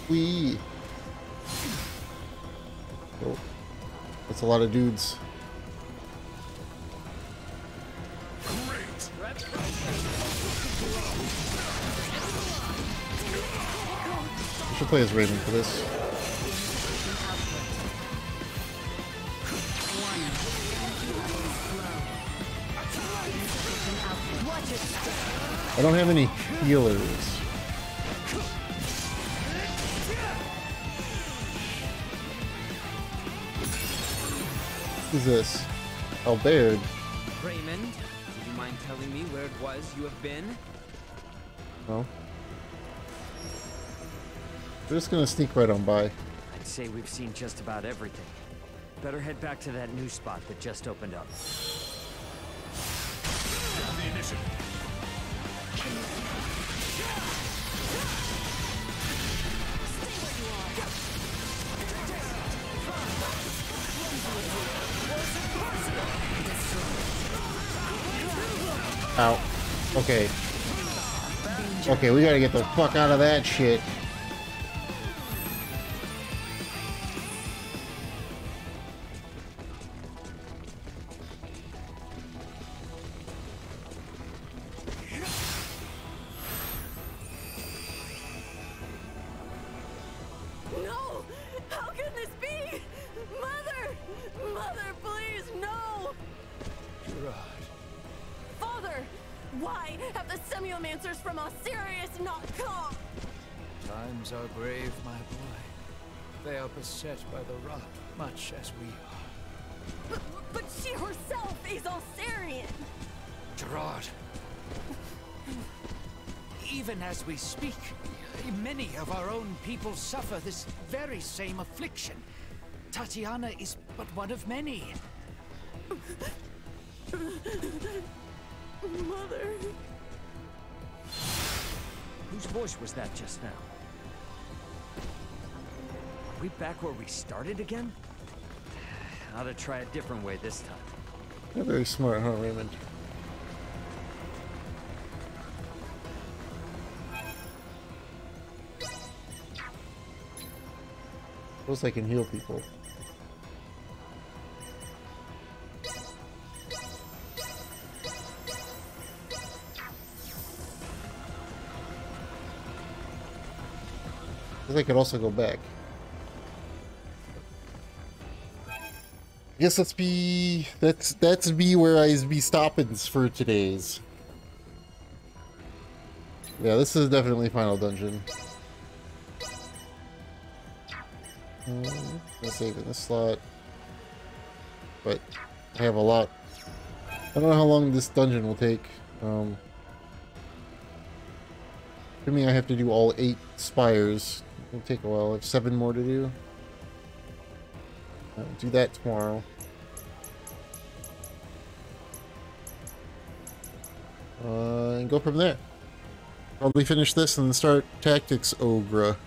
Wee. Oh, that's a lot of dudes. I should play as Raven for this. I don't have any healers. Who's this? Oh, Baird. Raymond, would you mind telling me where it was you have been? No. We're just gonna sneak right on by. I'd say we've seen just about everything. Better head back to that new spot that just opened up. The initiative. Ow. Okay. Okay, we gotta get the fuck out of that shit. No! How can this be? Mother! Mother, please, no! Gerard. Father! Why have the Semiomancers from Osirius not come? Times are grave, my boy. They are beset by the rot, much as we are. But she herself is Osirian! Gerard. Even as we speak, many of our own people suffer this very same affliction. Tatiana is but one of many. Mother. Whose voice was that just now? Are we back where we started again? Ought to try a different way this time. You're very smart, huh, Raymond? Feels like I can heal people. I could also go back. I guess that's be where I be stoppins for today's. Yeah, this is definitely final dungeon. I'll save in this slot, but I have a lot. I don't know how long this dungeon will take. Assuming I have to do all 8 spires, it'll take a while. I have 7 more to do. I'll do that tomorrow. And go from there. Probably finish this and then start Tactics Ogre.